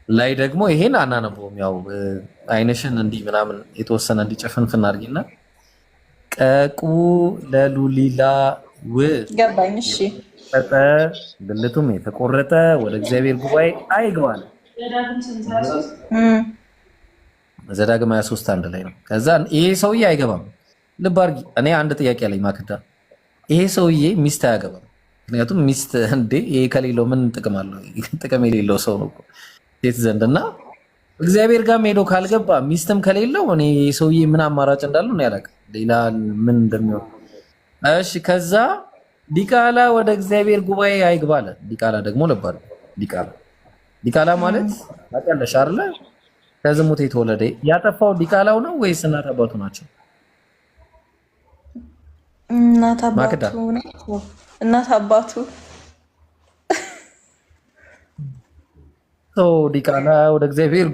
ላይ ደግሞ ይሄን አናነበውም። ያው አይነሽን እንዲህ ምናምን የተወሰነ እንዲጨፍንፍን አድርጊና ቀቁ ለሉሊላ ገባኝ። እሺ ብልቱም የተቆረጠ ወደ እግዚአብሔር ጉባኤ አይገባል። ዘዳግም 23 አንድ ላይ ነው። ከዛ ይሄ ሰውዬ አይገባም። ልብ አድርጊ። እኔ አንድ ጥያቄ አለኝ ማክዳ፣ ይሄ ሰውዬ ሚስት አያገባም። ምክንያቱም ሚስት እንዴ ይሄ ከሌለው ምን ጥቅም አለው? ጥቅም የሌለው ሰው ነው ሴት ዘንድ እና እግዚአብሔር ጋር ሄዶ ካልገባ ሚስትም ከሌለው እኔ ይሄ ሰውዬ ምን አማራጭ እንዳለው ነው ያላቀ ሌላ ምን እንደሚሆን። እሺ ከዛ ዲቃላ ወደ እግዚአብሔር ጉባኤ አይግባለ። ዲቃላ ደግሞ ልብ አድርጊ። ዲቃላ ማለት ታውቂያለሽ አይደለ? ከዝሙት የተወለደ ያጠፋው ዲቃላው ነው ወይስ እናት አባቱ ናቸው? እናት አባቱ ነው። እናት አባቱ ዲቃላ ወደ እግዚአብሔር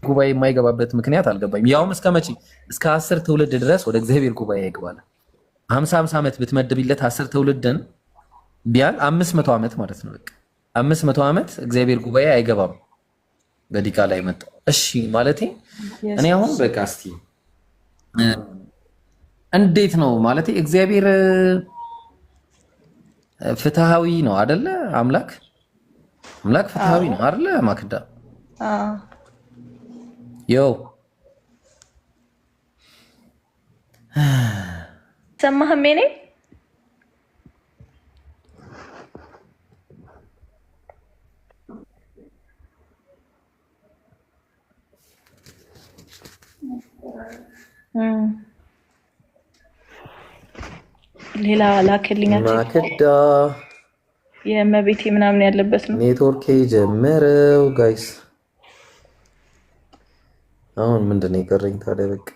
ጉባኤ የማይገባበት ምክንያት አልገባኝም። ያውም እስከ መቼ? እስከ 10 ትውልድ ድረስ ወደ እግዚአብሔር ጉባኤ ይገባል። 50 ዓመት ብትመድብለት 10 ትውልድን ቢያል 500 ዓመት ማለት ነው። በቃ 500 ዓመት እግዚአብሔር ጉባኤ አይገባም በዲቃላ ይመጣ። እሺ ማለቴ እኔ አሁን በቃ እስቲ እንዴት ነው ማለቴ እግዚአብሔር ፍትሃዊ ነው አይደለ? አምላክ ፍትሃዊ ነው አይደለ? ማክዳ ዮ ሰማህም ኔ ሌላ ላክልኝ ማክዳ የመቤቴ ምናምን ያለበት ነው ኔትወርክ ጀመረው ጋይስ። አሁን ምንድነው የቀረኝ ታዲያ? በቃ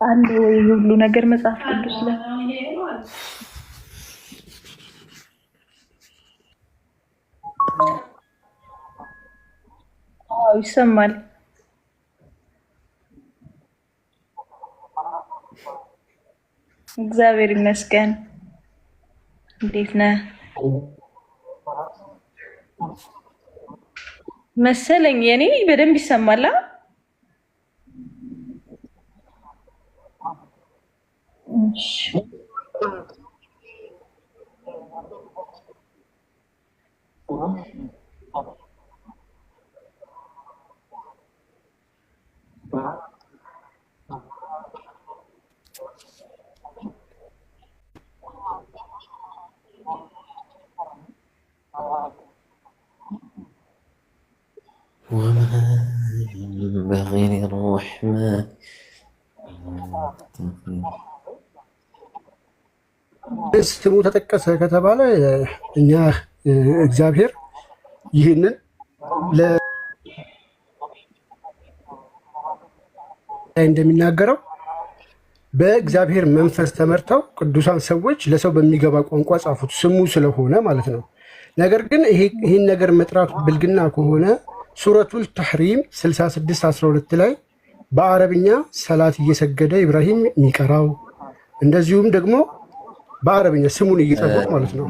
አንድ ወይ ሁሉ ነገር መጽሐፍ ቅዱስ ላይ ይሰማል። እግዚአብሔር ይመስገን። እንዴት ነህ መሰለኝ? የኔ በደንብ ይሰማል። እሺ وما ينبغي للرحمن ስሙ ተጠቀሰ ከተባለ እኛ እግዚአብሔር ይህንን እንደሚናገረው በእግዚአብሔር መንፈስ ተመርተው ቅዱሳን ሰዎች ለሰው በሚገባ ቋንቋ ጻፉት፣ ስሙ ስለሆነ ማለት ነው። ነገር ግን ይህን ነገር መጥራቱ ብልግና ከሆነ ሱረቱል ተሕሪም 66:12 ላይ በአረብኛ ሰላት እየሰገደ ኢብራሂም የሚቀራው እንደዚሁም ደግሞ በአረብኛ ስሙን እየጠሩት ማለት ነው።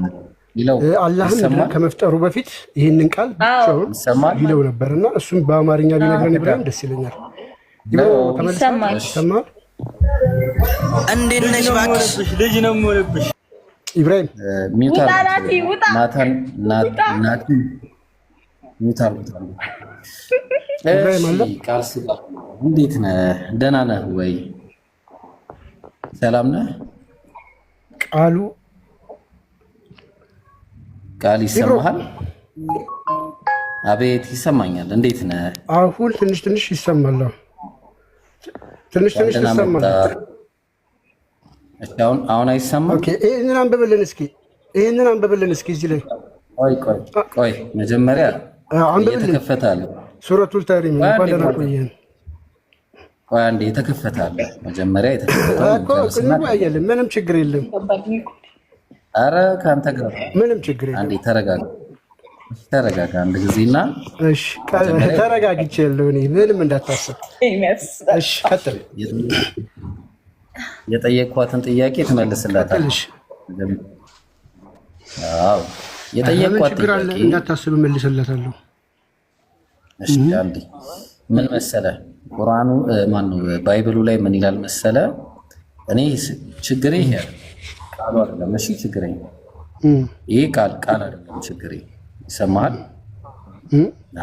አላህም ምድርን ከመፍጠሩ በፊት ይህንን ቃል ብቻውን ይለው ነበርና እሱም በአማርኛ ቢነግረን ኢብራሂም ደስ ይለኛል። ይሰማል። እንዴት ነሽ? እባክሽ ልጅ ነው የምሆንብሽ። ኢብራሂም እንዴት ነህ? ደህና ነህ ወይ? ሰላም ነህ? ቃል ይሰማሃል? አቤት ይሰማኛል። እንዴት ነህ? አሁን ትንሽ ይሰማል። ትንሽ ይሰማል። አሁን አይሰማም? ኦኬ፣ ይሄንን አንብብልን እስኪ እዚህ ላይ ቆይ መጀመሪያ የተከፈተ አለ ሱረቱል ተሕሪም እንኳን ደህና ቆየን። ቆይ አንዴ የተከፈተ አለ መጀመሪያ የተከፈተ አየልን። ምንም ችግር የለም። አረ ካንተ ጋር ምንም ችግር የለም። አንዴ ተረጋጋ አንድ ጊዜና። እሺ ተረጋግቻለሁ እኔ ምንም እንዳታስብ። እሺ ቀጥል። የጠየቅኳትን ጥያቄ ትመልስላታለሽ። አዎ የጠየቅኳት ችግር አለ እንዳታስብ መልስለታለሁ። እሺ አንዴ ምን መሰለ ቁርአኑ ማነው ባይብሉ ላይ ምን ይላል መሰለ? እኔ ችግሬ ይሄ ቃሉ አይደለም። እሺ ችግሬ ይሄ ቃል አይደለም ችግሬ። ይሰማሃል?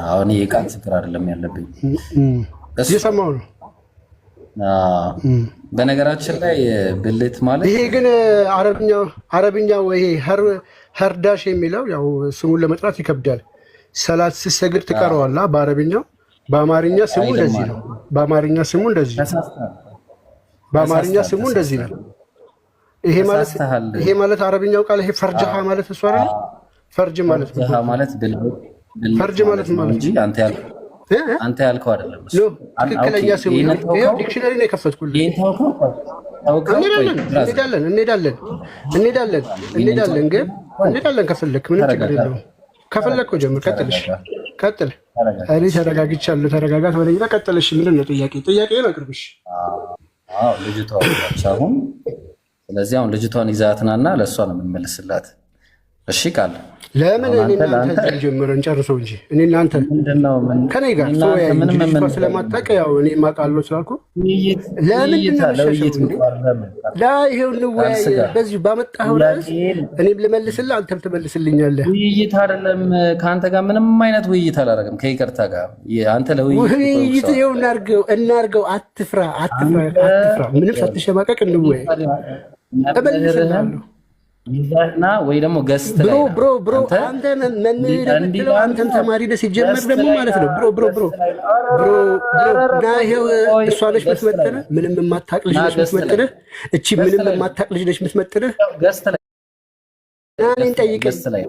አሁን ይሄ ቃል ችግር አይደለም ያለብኝ እየሰማሁ ነው። በነገራችን ላይ ብልት ማለት ይሄ ግን አረብኛ ወይ ሀርዳሽ የሚለው ያው ስሙን ለመጥራት ይከብዳል። ሰላት ስትሰግድ ትቀረዋለህ በአረብኛው። በአማርኛ ስሙ እንደዚህ ነው። በአማርኛ ስሙ እንደዚህ ነው። ይሄ ማለት አረብኛው ቃል ይሄ ፈርጅሃ ማለት እሱ አይደል? ፈርጅ ማለት ፈርጅ ማለት እንጂ አንተ ያልከው አይደለም። ትክክለኛ ስሙ ነው። ይሄው ዲክሽነሪ ነው የከፈትኩልህ። እንሄዳለን ግን ከፈለክ ምንም ችግር የለውም። ከፈለክ ጀምር። ቀጥል። እኔ ተረጋግቻለሁ። ተረጋጋት ወለኝና ቀጥልሽ። ምንድን ነው ጥያቄውን አቅርብሽ። አዎ ልጅቷ አሁን ስለዚህ አሁን ልጅቷን ይዛትናና ለእሷ ነው የምንመልስላት። እሺ ቃል ለምን እኔ እናንተ ጀምረን ጨርሰው እንጂ እኔ እናንተ ከኔ ጋር ልጅቷ ስለማታውቅ ያው እኔ የማውቃለሁ ስላልኩ ለምንድን ነው ይሄው እንወያይ። በዚሁ ባመጣኸው ርዕስ እኔም ልመልስልህ አንተም ትመልስልኛለህ። ውይይት አይደለም ከአንተ ጋር ምንም አይነት ውይይት አላደረግም ከይቅርታ ጋር አንተ ለውይይት ይኸው እናድርገው። አትፍራ ምንም ሳትሸማቀቅ እንወያይ። እመልስልሃለሁ ይዛና ወይ ደግሞ ገስት ላይ ብሮ አንተ መምህር የምትለው አንተም ተማሪ ነህ ሲጀመር ደግሞ ማለት ነው። ብሮ ና ይኸው እሷ ነች የምትመጥነህ። ምንም የማታውቅ ልጅ ነች የምትመጥነህ። እቺ ምንም የማታውቅ ልጅ ነች የምትመጥነህ። ገስት ላይ እኔን ጠይቀኝ።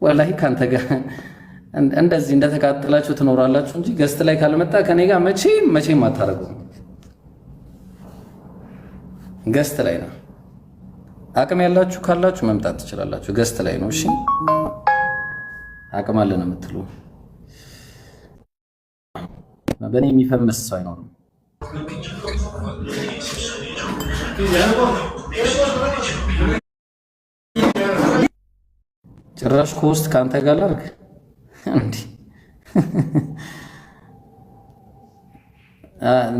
ወላሂ ከአንተ ጋር እንደዚህ እንደተቃጠላችሁ ትኖራላችሁ እንጂ ገስት ላይ ካልመጣ ከኔ ጋር መቼም አታደርጉም። ገስት ላይ ነው። አቅም ያላችሁ ካላችሁ መምጣት ትችላላችሁ። ገስት ላይ ነው። እሺ አቅም አለን የምትሉ በእኔ የሚፈምስ ሰው አይኖርም። ጭራሽ ከውስጥ ከአንተ ጋር ላድርግ እንዲህ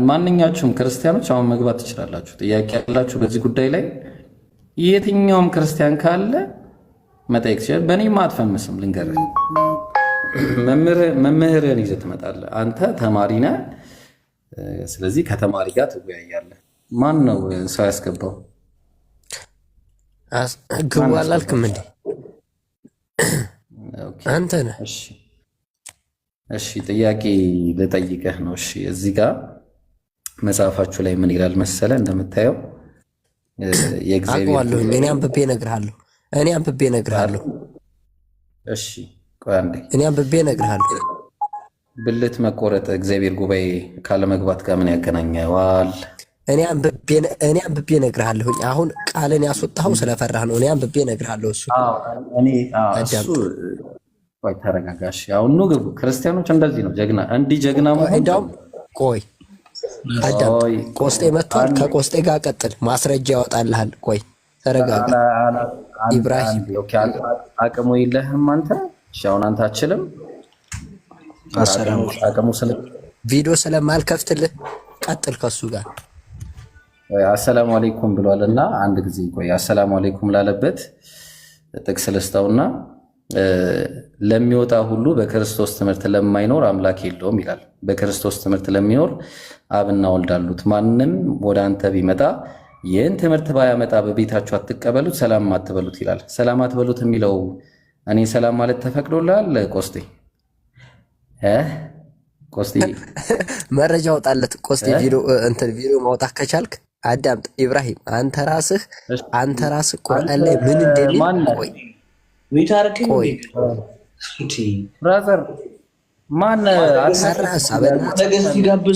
ማንኛችሁም ክርስቲያኖች አሁን መግባት ትችላላችሁ። ጥያቄ ያላችሁ በዚህ ጉዳይ ላይ የትኛውም ክርስቲያን ካለ መጠየቅ ይችላል። በእኔም አትፈምስም። ልንገርህ፣ መምህርህን ይዘህ ትመጣለህ። አንተ ተማሪ ነህ። ስለዚህ ከተማሪ ጋር ትወያያለህ። ማን ነው ሰው ያስገባው? ግቡ አላልክም እንዴ? አንተ ነህ። እሺ ጥያቄ ልጠይቅህ ነው። እሺ እዚህ ጋር መጽሐፋችሁ ላይ ምን ይላል መሰለ? እንደምታየው የእግዚአብሔር እኔ አንብቤ እነግርሃለሁ። እሺ ቆይ አንዴ፣ እኔ አንብቤ እነግርሃለሁ። ብልት መቆረጥ እግዚአብሔር ጉባኤ ካለመግባት ጋር ምን ያገናኘዋል? እኔ አንብቤ እነግርሃለሁ። አሁን ቃልን ያስወጣኸው ስለፈራህ ነው። እኔ አንብቤ እነግርሃለሁ። እሱ ቆይ ተረጋጋሽ። አሁን ነው ግቡ። ክርስቲያኖች እንደዚህ ነው ጀግና ጀግና ማለት እንደውም ቆይ አዳም ቆስጤ መጥቷል። ከቆስጤ ጋር ቀጥል፣ ማስረጃ ያወጣልሃል። ቆይ ተረጋጋ ኢብራሂም። አቅሙ የለህም አንተ። እሺ አሁን አንተ አትችልም። አቅሙ ቪዲዮ ስለማልከፍትልህ ቀጥል ከሱ ጋር። አሰላሙ አለይኩም ብሏልና አንድ ጊዜ ቆይ አሰላሙ አለይኩም ላለበት ጥቅስ ልስጠውና ለሚወጣ ሁሉ በክርስቶስ ትምህርት ለማይኖር አምላክ የለውም ይላል። በክርስቶስ ትምህርት ለሚኖር አብና ወልድ አሉት። ማንም ወደ አንተ ቢመጣ ይህን ትምህርት ባያመጣ በቤታችሁ አትቀበሉት፣ ሰላም አትበሉት ይላል። ሰላም አትበሉት የሚለው እኔ ሰላም ማለት ተፈቅዶልሃል? ቆስጤ መረጃ አውጣለት። ቆስጤ ቪዲዮ ማውጣት ከቻልክ አዳምጥ። ኢብራሂም አንተ ራስህ ቁርአን ላይ ምን እንደሚል ብራዘር ማን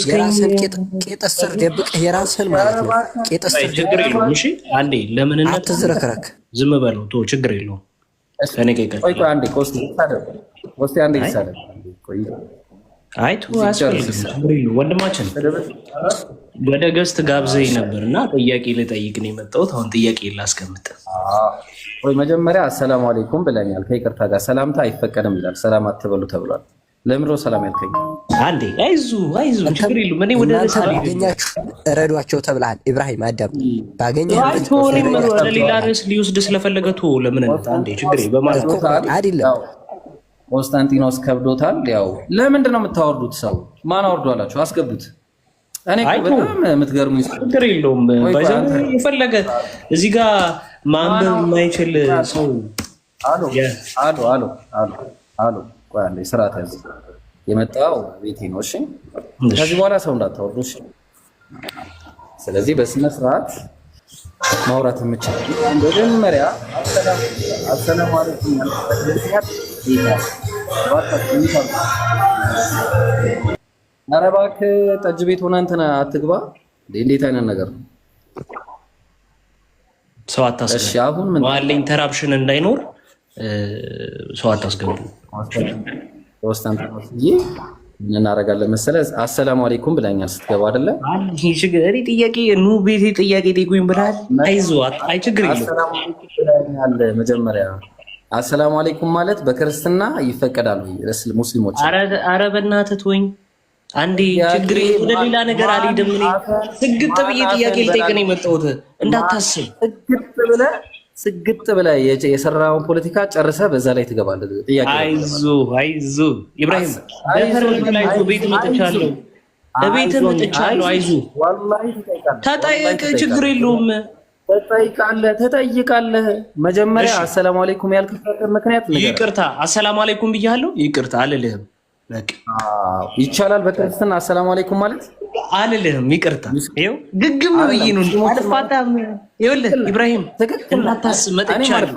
የራስህን ቄጥ ስር ደብቀህ የራስህን ማለት ነው። ቄጥ ስር ችግር የለውም። እሺ አንዴ ለምንነት አትዝረክረክ። ዝም በለው ቶ ችግር የለውም። ቆይ አንዴ ቆስጤ አንዴ ይሳደብ። አይቱ አስፈልግም ወንድማችን ወደ ገስት ጋብዘኝ ነበርና ጥያቄ ልጠይቅ ነው የመጣሁት። አሁን ጥያቄ ላስቀምጥ ወይ መጀመሪያ አሰላሙ አለይኩም ብለኛል። ከይቅርታ ጋር ሰላምታ አይፈቀድም ይላል። ሰላም አትበሉ ተብሏል። ለምሮ ሰላም ያልከኝ አንዴ አይዞህ ችግር የለውም። እኔ ወደ ባገኛችሁ ረዷቸው ተብለሃል። ኢብራሂም አዳም ባገኘህ ወደ ሌላ ርዕስ ሊወስድ ስለፈለገ ቶ ለምን አንዴ ችግር በማለት አይደለም። ኮንስታንቲኖስ ከብዶታል። ያው ለምንድን ነው የምታወርዱት? ሰው ማን አወርዷላችሁ? አስገቡት። እኔ በጣም የምትገርሙኝ ችግር የለውም። የፈለገ እዚህ ጋር ማንበብ የማይችል ሰው አሉ ቆይ አንዴ ስርዓት ያዝ። የመጣው ቤቴ ነው። እሺ ከዚህ በኋላ ሰው እንዳታወርዱ። እሺ ስለዚህ በስነ ስርዓት ማውራት የምችል መጀመሪያ አሰላሙ አለይኩም ኧረ እባክህ ጠጅ ቤት ሆነህ እንትን አትግባ። እንዴት አይነት ነገር ነው? ሰው አታስገቡ። እሺ አሁን ምን ዋለ ኢንተራፕሽን እንዳይኖር ሰው አታስገቡ። ኮንስታንቲኖስ ምን እናደርጋለን መሰለህ? አሰላሙ አለይኩም ብለኛል ስትገባ አይደለ? ይሄ ችግር ጥያቄ ኑ ቤቴ ጥያቄ ጠይቁኝ ብለሃል። አይዞህ አይ ችግር የለውም። መጀመሪያ አሰላሙ አለይኩም ማለት በክርስትና ይፈቀዳል ወይ? ሙስሊሞች ኧረ በእናትህ ተወኝ አንዴ። ችግር ወደ ሌላ ነገር አልሄድም። እኔ ስግጥ ብዬ ጥያቄ ልጠይቅ ነው የመጣሁት። እንዳታስብ ስግጥ ብለህ የሰራውን ፖለቲካ ጨርሰህ በዛ ላይ ትገባለህ። ጥያቄ አይዞህ ኢብራሂም ቤት መጥቻለሁ፣ ቤት መጥቻለሁ። አይዞህ ተጠየቅ፣ ችግር የለውም። ትጠይቃለህ። መጀመሪያ አሰላሙ አለይኩም ያልክበት ምክንያት ይቅርታ፣ አሰላሙ አለይኩም ብያለሁ፣ ይቅርታ አልልህም። በቃ ይቻላል በክርስትና አሰላሙ አለይኩም ማለት አልልህም፣ ይቅርታ። ይኸው ግግም ብዬ ነው አልፋታም። ይኸውልህ ኢብራሂም እንዳታስብ መጥቻለሁ።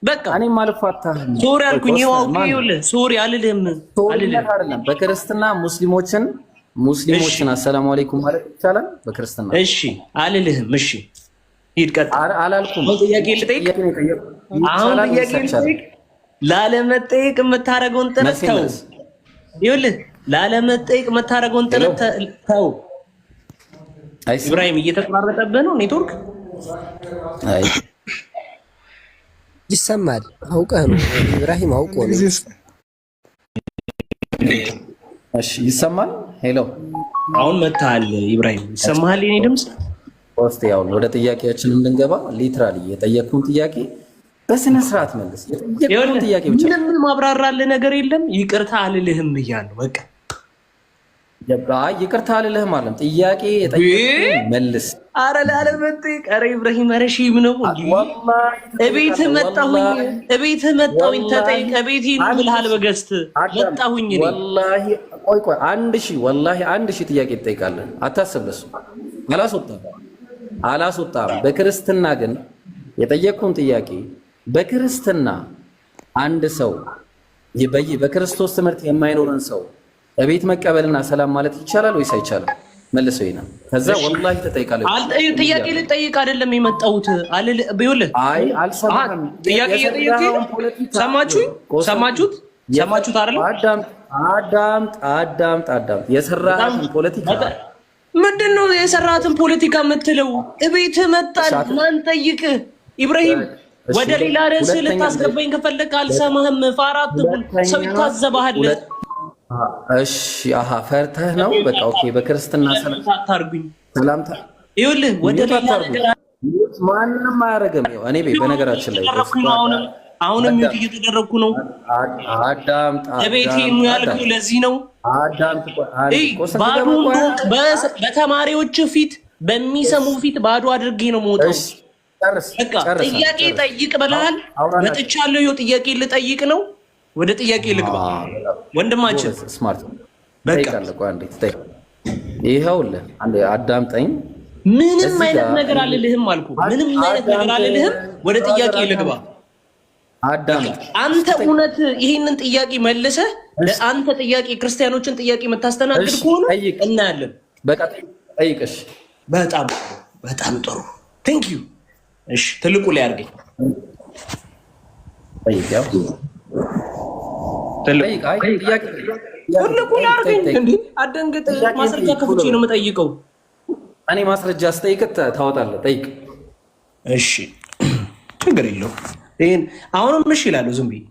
በቃ እኔም አልፋታም። ሶሪ አልኩኝ። ይኸው አውቄ ይኸውልህ ሶሪ አልልህም። አይደለም በክርስትና ሙስሊሞችን አሰላሙ አለይኩም ማለት ይቻላል በክርስትና። እሺ አልልህም። እሺ ሂድ ቀጥል። አላልኩም። ጥያቄ ልጠይቅ። አሁን ጥያቄ ልጠይቅ። ላለመጠየቅ የምታደርገውን ጥረት ተው። ይኸውልህ ላለመጠየቅ የምታደርገውን ጥረት ተው። ኢብራሂም እየተቆራረጠብህ ነው ኔትወርክ። አይ ይሰማል። አውቀህ ነው ኢብራሂም፣ አውቆ ነው። እሺ ይሰማል። ሄሎ አሁን መጥተሃል ኢብራሂም፣ ይሰማሃል የኔ ድምፅ? ፖስት ያው ወደ ጥያቄያችን እንድንገባ ሊትራሊ የጠየቅኩን ጥያቄ በስነ ስርዓት መልስ። የጠየቅኩን ጥያቄ ብቻ ምንም ማብራራልህ ነገር የለም። ይቅርታ አልልህም ብያለሁ። በቃ ይቅርታ አልልህም አለም። ጥያቄ የጠየቅኩን መልስ። አረ ላለመጠየቅ ኧረ ኢብራሂም ኧረ ሺም ነው እንጂ እቤትህ መጣሁኝ ተጠይቅ። እቤቴ ነው ብለሃል። በገስት መጣሁኝ እኔ ወላሂ። ቆይ አንድ ሺህ ጥያቄ ትጠይቃለህ። አታስብ። ለሱ አላስወጣም። በክርስትና ግን የጠየቅኩን ጥያቄ በክርስትና አንድ ሰው በክርስቶስ ትምህርት የማይኖርን ሰው እቤት መቀበልና ሰላም ማለት ይቻላል ወይስ አይቻልም? መልሰው ይና ከዛ ወላሂ ተጠይቃለሁ። ጥያቄ ልጠይቅ አይደለም የመጣሁት። ቢውልህ አይ አልሰማህም። ጥያቄ እየጠየቅኩኝ ሰማችሁት አይደል? አዳምጥ። የሰራህን ፖለቲካ ምንድን ነው የሰራትን ፖለቲካ የምትለው? እቤትህ መጣን ማን ጠይቅህ? ኢብራሂም ወደ ሌላ ርዕስ ልታስገባኝ ከፈለክ አልሰማህም። ፋራት ሰው ይታዘባሃል። እሺ ፈርተህ ነው? በቃ ኦኬ። በክርስትና ሰላምታ ይኸውልህ ወደ ሌላ ነገር ማንንም አያደርግም። እኔ በነገራችን ላይ አሁንም ሚውት እየተደረግኩ ነው። አዳምጥ። እቤቴ ነው ያልኩህ ለዚህ ነው። ባዶ በተማሪዎች ፊት በሚሰሙ ፊት ባዶ አድርጌ ነው የምወጣው። በቃ ጥያቄ ጠይቅ ብለሃል። መጥቻለሁ። ይኸው ጥያቄ ልጠይቅ ነው። ወደ ጥያቄ ልግባ ወንድማችን። ስማርት በቃ ይኸውልህ አንዴ አዳምጠኝ። ምንም አይነት ነገር አልልህም አልኩህ። ምንም አይነት ነገር አልልህም። ወደ ጥያቄ ልግባ። አዳምጥ። አንተ እውነት ይሄንን ጥያቄ መልሰህ ለአንተ ጥያቄ ክርስቲያኖችን ጥያቄ የምታስተናግድ ከሆነ እናያለን። በቃ ጠይቅሽ። በጣም ጥሩ ቴንክ ዩ። እሺ ትልቁ ላይ አድርገኝ። ጠይቅ። ሁሉን አርገኝ እንዴ አደንገጥ። ማስረጃ ከፍቼ ነው የምጠይቀው። እኔ ማስረጃ ስጠይቅ ታወጣለህ። ጠይቅ። እሺ ችግር የለውም። ይሄን አሁንም እሺ ይላሉ። ዝም ብዬ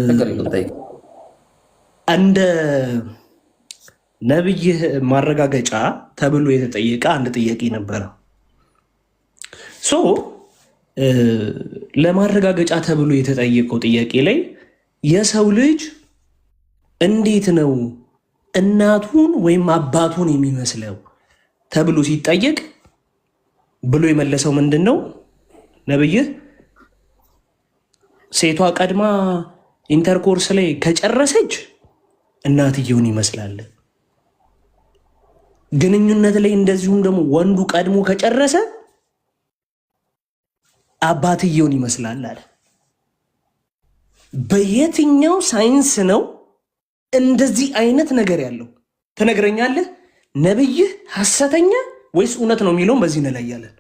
ችግር የለውም። ጠይቅ። እንደ ነብይህ ማረጋገጫ ተብሎ የተጠየቀ አንድ ጥያቄ ነበረ። ለማረጋገጫ ተብሎ የተጠየቀው ጥያቄ ላይ የሰው ልጅ እንዴት ነው እናቱን ወይም አባቱን የሚመስለው ተብሎ ሲጠየቅ ብሎ የመለሰው ምንድን ነው? ነብይህ ሴቷ ቀድማ ኢንተርኮርስ ላይ ከጨረሰች እናትየውን ይመስላል፣ ግንኙነት ላይ እንደዚሁም ደግሞ ወንዱ ቀድሞ ከጨረሰ አባትየውን ይመስላል አለ። በየትኛው ሳይንስ ነው እንደዚህ አይነት ነገር ያለው? ትነግረኛለህ? ነብይህ ሐሰተኛ ወይስ እውነት ነው የሚለውን በዚህ እንለያለን።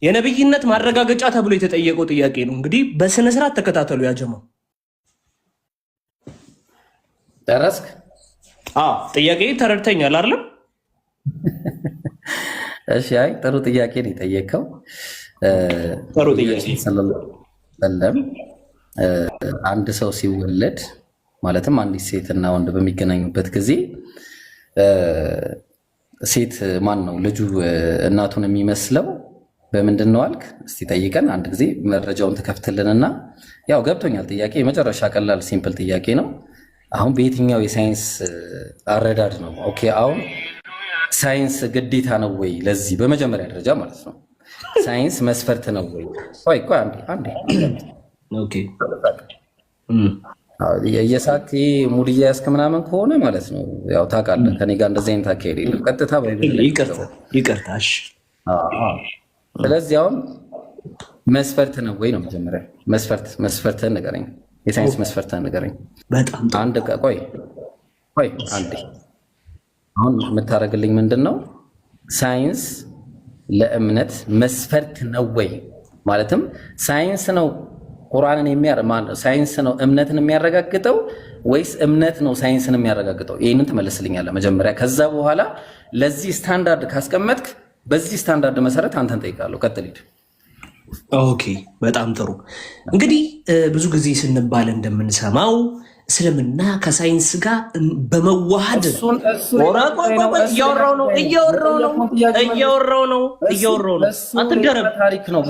የነብይነት ማረጋገጫ ተብሎ የተጠየቀው ጥያቄ ነው። እንግዲህ በስነ ስርዓት ተከታተሉ። ያጀማው ደረስክ? ጥያቄ ተረድተኛል አይደለም? እሺ፣ አይ ጥሩ ጥያቄ ነው የጠየቀው። ጥሩ ጥያቄ። ሰለም አንድ ሰው ሲወለድ ማለትም አንዲት ሴትና ወንድ በሚገናኙበት ጊዜ ሴት ማን ነው ልጁ እናቱን የሚመስለው በምንድን ነው አልክ? እስቲ ጠይቀን አንድ ጊዜ መረጃውን ትከፍትልንና፣ ያው ገብቶኛል ጥያቄ የመጨረሻ ቀላል ሲምፕል ጥያቄ ነው። አሁን በየትኛው የሳይንስ አረዳድ ነው? ኦኬ አሁን ሳይንስ ግዴታ ነው ወይ? ለዚህ በመጀመሪያ ደረጃ ማለት ነው ሳይንስ መስፈርት ነው ወይ? ቆይ አንዴ ኦኬ የሳክ ሙድ እያያዝክ ምናምን ከሆነ ማለት ነው ያው ታውቃለህ፣ ከኔ ጋር እንደዚህ አይነት አካሄድ የለም። ቀጥታ ይቅርታ። ስለዚህ አሁን መስፈርት ነው ወይ ነው መጀመሪያ መስፈርትህን ንገረኝ። የሳይንስ መስፈርትህን ንገረኝ። በጣም አንድ ቆይ አንዴ አሁን የምታደርግልኝ ምንድን ነው? ሳይንስ ለእምነት መስፈርት ነው ወይ? ማለትም ሳይንስ ነው ቁርአንን ሳይንስ ነው እምነትን የሚያረጋግጠው ወይስ እምነት ነው ሳይንስን የሚያረጋግጠው? ይህንን ትመልስልኛለህ መጀመሪያ። ከዛ በኋላ ለዚህ ስታንዳርድ ካስቀመጥክ በዚህ ስታንዳርድ መሰረት አንተን ጠይቃለሁ። ቀጥል ሂድ። ኦኬ በጣም ጥሩ። እንግዲህ ብዙ ጊዜ ስንባል እንደምንሰማው እስልምና ከሳይንስ ጋር በመዋሃድ እያወራው ነው። አትደረብ።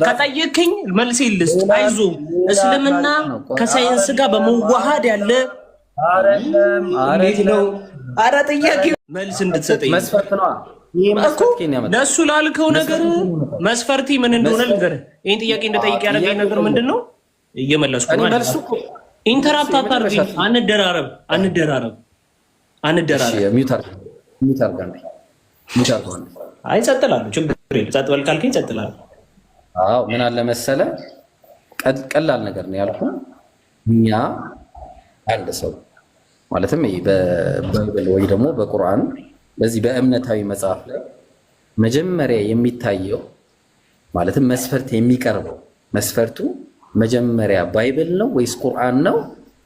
ከጠየቅኝ መልሴ ልስጥ። አይዞህ። እስልምና ከሳይንስ ጋር በመዋሃድ ያለ እንዴት ነው? ኧረ ጥያቄ መልስ እንድትሰጠኝ ለእሱ ላልከው ነገር መስፈርቲ ምን እንደሆነ ልንገርህ። ይህን ጥያቄ እንደጠይቅ ያደረገኝ ነገር ምንድን ነው? እየመለስኩ ነው። ኢንተራፕት አታርገኝ። አንደራረብ። አይ ጸጥ እላለሁ፣ ችግር የለም። ጸጥ በል ካልከኝ ጸጥ እላለሁ። አዎ ምን አለ መሰለህ፣ ቀላል ነገር ነው ያልኩህ። እኛ አንድ ሰው ማለትም በባይብል ወይ ደግሞ በቁርአን በዚህ በእምነታዊ መጽሐፍ ላይ መጀመሪያ የሚታየው ማለትም መስፈርት የሚቀርበው መስፈርቱ መጀመሪያ ባይብል ነው ወይስ ቁርአን ነው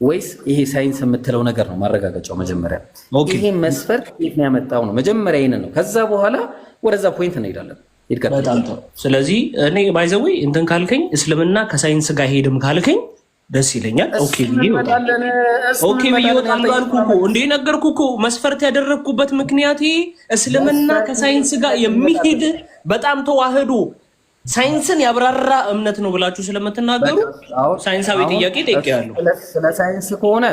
ወይስ ይሄ ሳይንስ የምትለው ነገር ነው? ማረጋገጫው መጀመሪያ ይሄ መስፈርት የት ነው ያመጣው ነው? መጀመሪያ ይሄን ነው። ከዛ በኋላ ወደዛ ፖይንት እንሄዳለን። በጣም ጥሩ። ስለዚህ እኔ ባይዘዌ እንትን ካልከኝ እስልምና ከሳይንስ ጋር ሄድም ካልከኝ ደስ ይለኛል። ኦኬ ብዬ እወጣለሁ አልኩህ እኮ እንዴ፣ ነገርኩህ እኮ። መስፈርት ያደረግኩበት ምክንያት እስልምና ከሳይንስ ጋር የሚሄድ በጣም ተዋህዶ ሳይንስን ያብራራ እምነት ነው ብላችሁ ስለምትናገሩ ሳይንሳዊ ጥያቄ ጠይቄያለሁ። ስለ ሳይንስ ከሆነ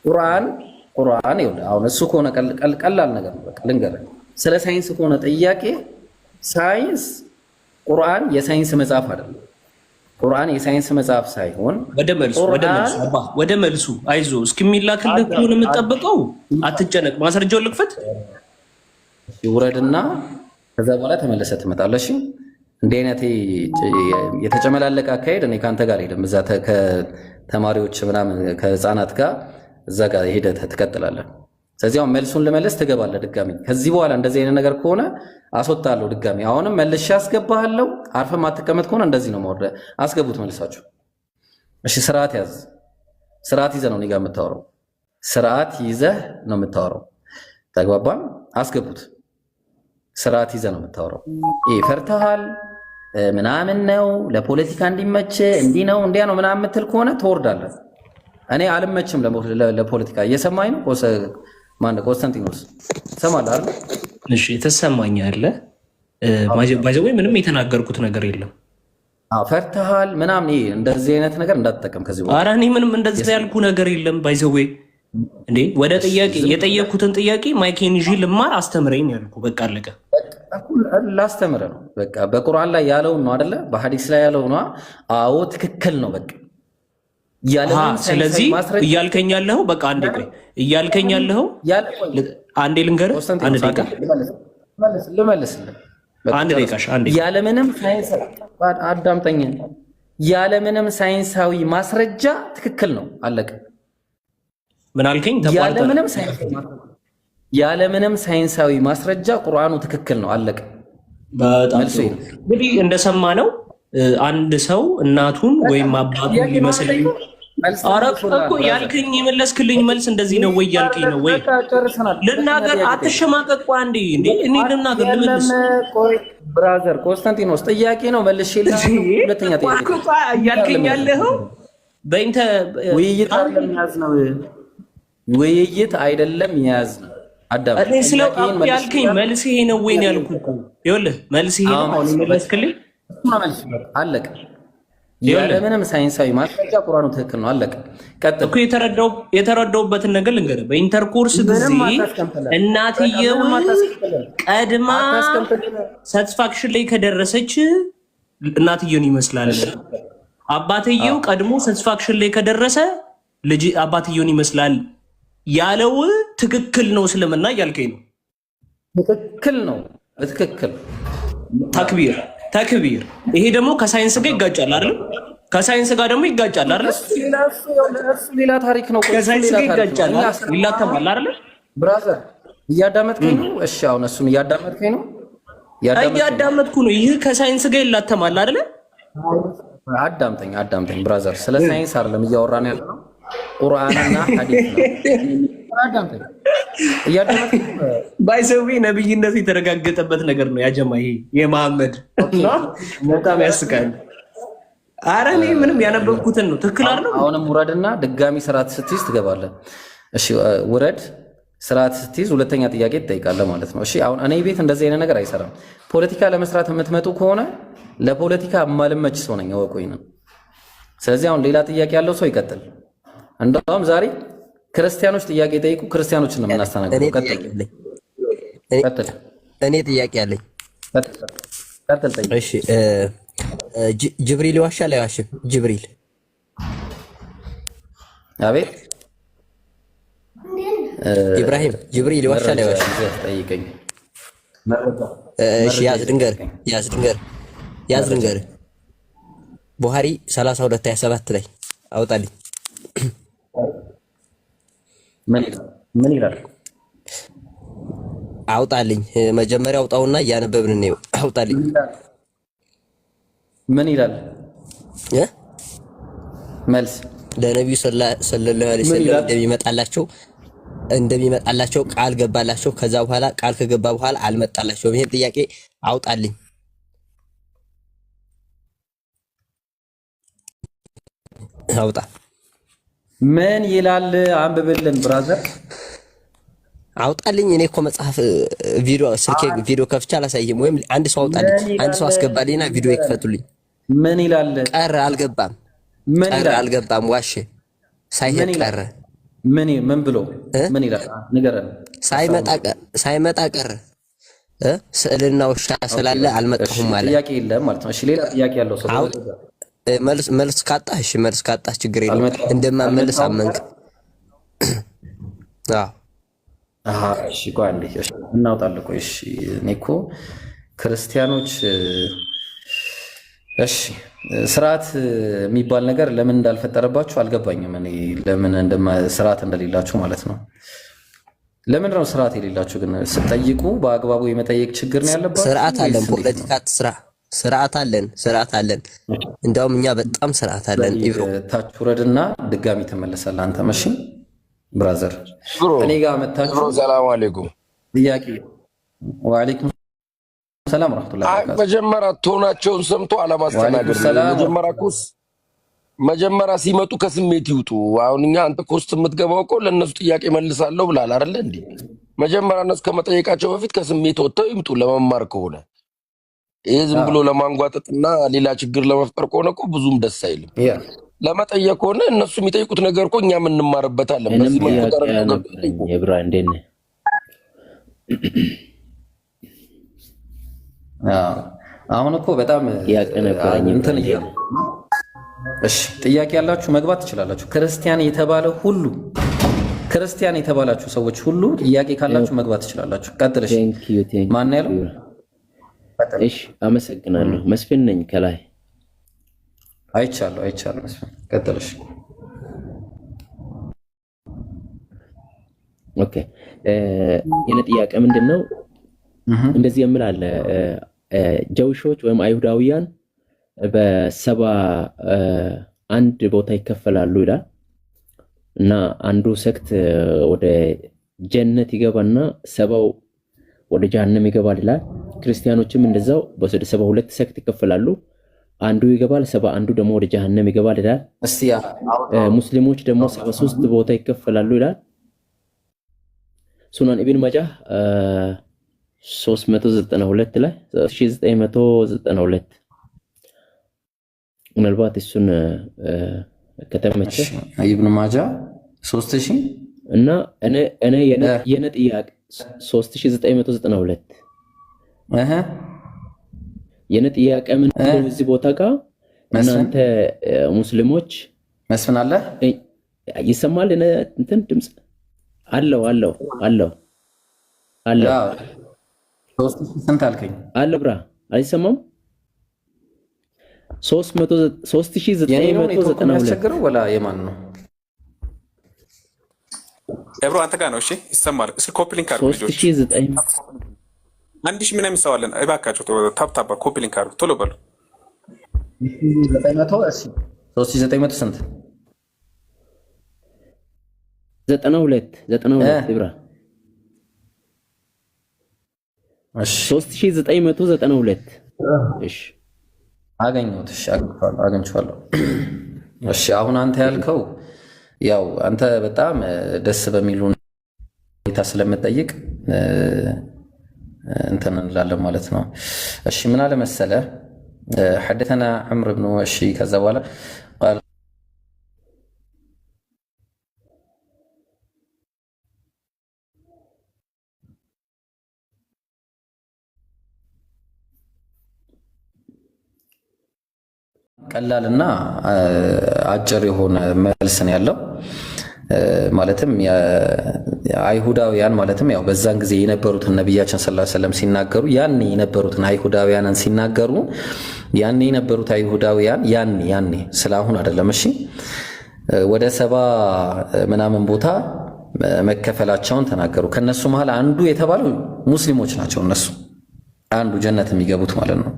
ቁርአን አሁን እሱ ከሆነ ቀላል ነገር ነው። በቃ ልንገርህ፣ ስለ ሳይንስ ከሆነ ጥያቄ ሳይንስ ቁርአን የሳይንስ መጽሐፍ አይደለም። ቁርአን የሳይንስ መጽሐፍ ሳይሆን ወደ መልሱ አይዞህ እስከሚላክልህ ከሆነ የምጠብቀው አትጨነቅ። ማስረጃውን ልክፈት ይውረድና ከዛ በኋላ ተመለሰ ትመጣለሽ። እንዲህ አይነት የተጨመላለቀ አካሄድ እኔ ከአንተ ጋር ሄደም እዛ ከተማሪዎች ምናምን ከህፃናት ጋር እዛ ጋር ሄደህ ትቀጥላለህ። ስለዚህ አሁን መልሱን ልመለስ ትገባለህ ድጋሚ። ከዚህ በኋላ እንደዚህ አይነት ነገር ከሆነ አስወጣለሁ ድጋሚ። አሁንም መልሼ አስገባሃለሁ። አርፈህ ማትቀመጥ ከሆነ እንደዚህ ነው ማውረድ። አስገቡት መልሳችሁ። እሺ ስርዓት ያዝ። ስርዓት ይዘህ ነው እኔ ጋር የምታወራው። ስርዓት ይዘህ ነው የምታወራው። ተግባባን? አስገቡት። ስርዓት ይዘህ ነው የምታወራው። ይሄ ፈርተሃል ምናምን ነው ለፖለቲካ እንዲመች እንዲህ ነው እንዲያ ነው ምናምን የምትል ከሆነ ትወርዳለህ። እኔ አልመችም ለፖለቲካ። እየሰማኝ ነው ማነው? ኮንስታንቲኖስ ትሰማለህ አይደል? እሺ ትሰማኛለህ። ባይዘዌ ምንም የተናገርኩት ነገር የለም። ፈርተሃል ምናምን ይሄ እንደዚህ አይነት ነገር እንዳትጠቀም ከዚህ በኋላ። ኧረ እኔ ምንም እንደዚህ ያልኩ ነገር የለም። ባይዘዌ እንዴ ወደ ጥያቄ የጠየኩትን ጥያቄ ማይኬን ይዤ ልማር አስተምረኝ ያልኩ። በቃ አለቀ። ላስተምረ ነው በቃ። በቁርአን ላይ ያለውን ነው አይደለ? በሐዲስ ላይ ያለው ነው። አዎ ትክክል ነው በቃ። ስለዚህ እያልከኝ ያለኸው በቃ አንዴ ቆይ፣ እያልከኝ ያለኸው አንዴ ልንገርህ፣ አንድ ደቂቃ ልመልስልህ። አንድ ደቂቃ አንዴ። ያለምንም ሳይንስ አዳምጠኝ። ያለምንም ሳይንሳዊ ማስረጃ ትክክል ነው አለቀ። ምን አልከኝ? ያለምንም ሳይንሳዊ ማስረጃ ቁርአኑ ትክክል ነው አለቀ። በጣም እንግዲህ እንደሰማነው አንድ ሰው እናቱን ወይም አባቱን ሊመስል እኮ ያልከኝ የመለስክልኝ መልስ እንደዚህ ነው ወይ ያልከኝ ነው ወይ? ልናገር፣ አትሸማቀቅ። አንዴ እንዴ እኔ ልናገር ልመልስ። ብራዘር ኮንስታንቲኖስ ጥያቄ ነው መልሼልህ። ሁለተኛ ጥያቄ ያልከኝ ያለኸው በእንተ ውይይት አይደለም ያዝ ነው፣ ውይይት አይደለም ያዝ ነው። እኔ ስለው ያልከኝ መልስ ይሄ ነው ወይ ያልኩህ? ይኸውልህ መልስ ይሄ ነው አሁን የመለስክልኝ አለቀ። ያለምንም ሳይንሳዊ ማስረጃ ቁርአኑ ትክክል ነው አለቀ። ቀጥል እኮ የተረዳሁበትን ነገር ልንገርህ። በኢንተርኮርስ ጊዜ እናትየው ቀድማ ሳቲስፋክሽን ላይ ከደረሰች እናትየውን ይመስላል። አባትየው ቀድሞ ሳቲስፋክሽን ላይ ከደረሰ ልጅ አባትየውን ይመስላል ያለው ትክክል ነው እስልምና እያልከኝ ነው? ትክክል ነው በትክክል ተክቢር ተክቢር። ይሄ ደግሞ ከሳይንስ ጋር ይጋጫል አይደል? ከሳይንስ ጋር ደግሞ ይጋጫል አይደል? ሌላ ታሪክ ነው። ከሳይንስ ጋር ይጋጫል ይላተማል አይደል? ብራዘር እያዳመጥከኝ ነው? እሺ አሁን እሱን እያዳመጥከኝ ነው? እያዳመጥኩ ነው። ይህ ከሳይንስ ጋር ይላተማል አይደል? አዳምጠኝ ብራዘር። ስለ ሳይንስ አይደለም እያወራን ያለው ቁርአንና ሐዲስ ነው። አዳምጠኝ እያዳመጥከኝ ባይሰዊ ነብይነቱ የተረጋገጠበት ነገር ነው። ያጀማ ይሄ የመሐመድ በጣም ያስቃል። ኧረ እኔ ምንም ያነበብኩትን ነው። ትክክል አይደል? አሁንም ውረድና ድጋሚ ስርዓት ስትይዝ ትገባለህ። እሺ ውረድ፣ ስርዓት ስትይዝ ሁለተኛ ጥያቄ ትጠይቃለህ ማለት ነው። እሺ አሁን እኔ ቤት እንደዚህ አይነት ነገር አይሰራም። ፖለቲካ ለመስራት የምትመጡ ከሆነ ለፖለቲካ የማልመች ሰው ነኝ እወቁኝ ነው። ስለዚህ አሁን ሌላ ጥያቄ ያለው ሰው ይቀጥል። እንደውም ዛሬ ክርስቲያኖች ጥያቄ ጠይቁ፣ ክርስቲያኖችን ነው የምናስተናግደው። ቀጥል። እኔ ጥያቄ አለኝ። ቀጥል ጠይቅ። እሺ ጅብሪል ይዋሻል አይዋሽም? ጅብሪል አቤት ኢብራሂም ጅብሪል ይዋሻል አይዋሽም? ጠይቀኝ። እሺ ያዝ ድንገር ቡሃሪ 32:27 ላይ አውጣልኝ። ምን ይላል? አውጣልኝ። መጀመሪያ አውጣውና እያነበብን ነው። አውጣልኝ። ምን ይላል? መልስ ለነብዩ ሰለላሁ ዐለይሂ ወሰለም እንደሚመጣላቸው ቃል ገባላቸው። ከዛ በኋላ ቃል ከገባ በኋላ አልመጣላቸውም። ይሄን ጥያቄ አውጣልኝ። አውጣ። ምን ይላል? አንብብልን ብራዘር፣ አውጣልኝ። እኔ እኮ መጽሐፍ ቪዲዮ ከፍቼ አላሳይም። ወይም አንድ ሰው አውጣልኝ፣ አንድ ሰው አስገባልኝና ቪዲዮ ይክፈቱልኝ። ምን ይላል? ቀረ፣ አልገባም፣ ዋሼ፣ ሳይሄድ ቀረ። ምን ብሎ ምን ይላል? ንገረን። ሳይመጣ ቀረ። ስዕልና ውሻ ስላለ አልመጣሁም ማለት ጥያቄ የለም ማለት ነው። እሺ ሌላ ጥያቄ ያለው ሰው መልስ ካጣህ እሺ፣ መልስ ካጣህ ችግር የለም። እንደማመልስ አመንክ። እሺ ቆይ አንዴ እናውጣለን። ቆይ እሺ እኔ እኮ ክርስቲያኖች እሺ ስርዓት የሚባል ነገር ለምን እንዳልፈጠረባችሁ አልገባኝም። እኔ ለምን ስርዓት እንደሌላችሁ ማለት ነው። ለምን ነው ስርዓት የሌላችሁ ግን? ስትጠይቁ በአግባቡ የመጠየቅ ችግር ነው ያለባችሁ? ስርዓት አለን፣ ፖለቲካ ስርዓት አለን። እንደውም እኛ በጣም ስርዓት አለን። ታች ውረድና ድጋሚ ትመለሳለህ አንተ። መቼ ብራዘር እኔ ጋር መታችሁ ሰላም አለይኩም ጥያቄ ወአለይኩም ሰላም ወራህመቱላሂ ወበረካቱ። መጀመሪያ ቶናቸውን ሰምቶ አለማስተናገድ መጀመሪያ ሲመጡ ከስሜት ይውጡ። አሁን እኛ አንተ ኮስት የምትገባው እኮ ለነሱ ጥያቄ መልሳለሁ ብላል አይደል እንዴ? መጀመሪያ እነሱ ከመጠየቃቸው በፊት ከስሜት ወጥተው ይምጡ። ለመማር ከሆነ ይሄ ዝም ብሎ ለማንጓጠጥና ሌላ ችግር ለመፍጠር ከሆነ እኮ ብዙም ደስ አይልም። ለመጠየቅ ከሆነ እነሱ የሚጠይቁት ነገር እኮ እኛም እንማርበታለን። በዚህ መልኩ ተረጋግጠው የብራ እንዴት ነህ? አሁን እኮ በጣም እንትን እያሉ እሺ፣ ጥያቄ ያላችሁ መግባት ትችላላችሁ። ክርስቲያን የተባለ ሁሉ ክርስቲያን የተባላችሁ ሰዎች ሁሉ ጥያቄ ካላችሁ መግባት ትችላላችሁ። ቀጥልሽ። ማን ያለው? እሺ፣ አመሰግናለሁ። መስፍን ነኝ ከላይ አይቻለሁ። መስፍን ቀጥልሽ። ኦኬ፣ የኔ ጥያቄ ምንድነው? እንደዚህ የምል አለ ጀውሾች ወይም አይሁዳውያን በሰባ አንድ ቦታ ይከፈላሉ ይላል እና አንዱ ሰክት ወደ ጀነት ይገባና ሰባው ወደ ጀሃነም ይገባል ይላል። ክርስቲያኖችም እንደዛው በሰባ ሁለት ሰክት ይከፈላሉ። አንዱ ይገባል፣ ሰባ አንዱ ደግሞ ወደ ጀሃነም ይገባል ይላል። ሙስሊሞች ደግሞ 73 ቦታ ይከፈላሉ ይላል። ሱናን ኢብን ማጃህ 392 ላይ 3992 ምናልባት እሱን ከተመቸ ኢብኑ ማጃ 3000 እና እኔ የኔ ጥያቄ 3992 የኔ ጥያቄ ምን ነው? እዚህ ቦታ ጋር እናንተ ሙስሊሞች መስፍን አለ ይሰማል? እንትን ድምጽ አለው 3000 ስንት አልከኝ? አለ ብራ አይሰማም? 3992 ያስቸግረው ወላ የማን ነው? ኤብሮ አንተ ጋር ነው። እሺ ይሰማል። እስኪ ኮፒ ሊንክ አድርጉ ልጆች። 1000 ምናምን ሰው አለን። እባካችሁ ታፕ ኮፒ ሊንክ አድርጉ ቶሎ በሉ። 900 እሺ 3900 ስንት? 92 ብራ እሺ 3992 እሺ አገኘሁት። እሺ አግኝቼዋለሁ። እሺ አሁን አንተ ያልከው ያው አንተ በጣም ደስ በሚሉ ሁኔታ ስለምጠይቅ እንትን እንላለን ማለት ነው። እሺ ምን አለ መሰለህ حدثنا عمرو بن وشي ከዛ በኋላ قال ቀላልና አጭር የሆነ መልስ ነው ያለው። ማለትም አይሁዳውያን ማለትም ያው በዛን ጊዜ የነበሩትን ነብያችን ሰለላሁ ዐለይሂ ወሰለም ሲናገሩ ያኔ የነበሩትን አይሁዳውያንን ሲናገሩ ያኔ የነበሩት አይሁዳውያን ያኔ ስለአሁን አይደለም። እሺ ወደ 70 ምናምን ቦታ መከፈላቸውን ተናገሩ። ከነሱ መሃል አንዱ የተባለው ሙስሊሞች ናቸው። እነሱ አንዱ ጀነት የሚገቡት ማለት ነው።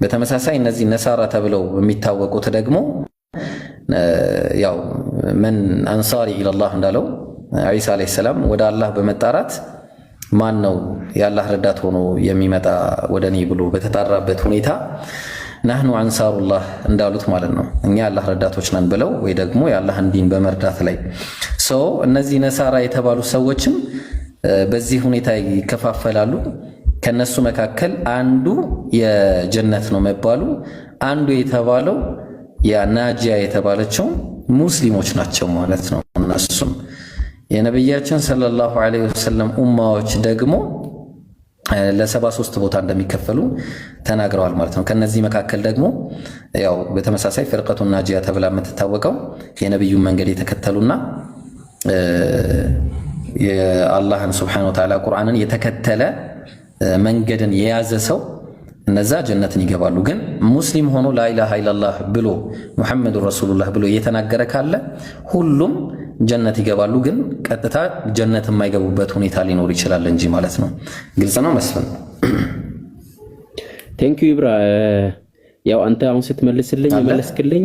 በተመሳሳይ እነዚህ ነሳራ ተብለው የሚታወቁት ደግሞ ያው መን አንሳሪ ኢላላህ እንዳለው ዒሳ አለይሂ ሰላም ወደ አላህ በመጣራት ማን ነው የአላህ ረዳት ሆኖ የሚመጣ ወደኔ ብሎ በተጣራበት ሁኔታ ናህኑ አንሳሩላህ እንዳሉት ማለት ነው። እኛ የአላህ ረዳቶች ነን ብለው ወይ ደግሞ የአላህን ዲን በመርዳት ላይ ሰው እነዚህ ነሳራ የተባሉ ሰዎችም በዚህ ሁኔታ ይከፋፈላሉ። ከነሱ መካከል አንዱ የጀነት ነው መባሉ አንዱ የተባለው የናጂያ የተባለችው ሙስሊሞች ናቸው ማለት ነው። እነሱም የነብያችን ሰለላሁ ዐለይሂ ወሰለም ኡማዎች ደግሞ ለ73 ቦታ እንደሚከፈሉ ተናግረዋል ማለት ነው። ከነዚህ መካከል ደግሞ ያው በተመሳሳይ ፍርቀቱ ናጂያ ተብላ የምትታወቀው የነብዩን መንገድ የተከተሉና የአላህን ሱብሓነሁ ወተዓላ ቁርአንን የተከተለ መንገድን የያዘ ሰው እነዛ ጀነትን ይገባሉ። ግን ሙስሊም ሆኖ ላኢላሃ ኢላላህ ብሎ ሙሐመዱን ረሱሉላህ ብሎ እየተናገረ ካለ ሁሉም ጀነት ይገባሉ። ግን ቀጥታ ጀነት የማይገቡበት ሁኔታ ሊኖር ይችላል እንጂ ማለት ነው። ግልጽ ነው መስፍን? ቴንክ ዩ ኢብራ። ያው አንተ አሁን ስትመልስልኝ መለስክልኝ።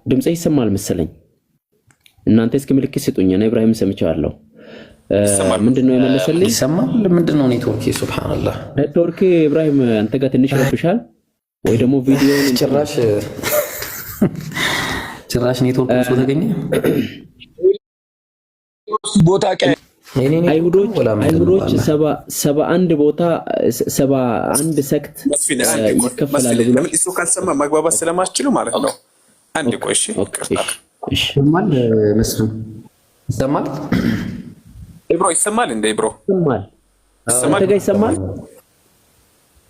ድምጽ ይሰማል መሰለኝ። እናንተ እስኪ ምልክት ስጡኝ። እኔ ኢብራሂም ሰምቻለሁ። ምንድነው የመለሰልኝ? ይሰማል? ምንድነው ኔትወርክ? ሱብሃንአላህ ኔትወርክ ኢብራሂም አንተ ጋር ትንሽ ረብሻል ወይ ደግሞ ቪዲዮውን ጭራሽ ኔትወርክ ሰው ተገኘ። ቦታ አይሁዶች 71 ቦታ 71 ሰክት ይከፈላሉ ብሎ እሱ ካልሰማ መግባባት ስለማትችሉ ማለት ነው። አንድ ቆይ እሺ፣ ይሰማል? መስፍን ይሰማል? ኢብሮ ይሰማል? እንደ ኢብሮ ይሰማል? አንተ ጋር ይሰማል?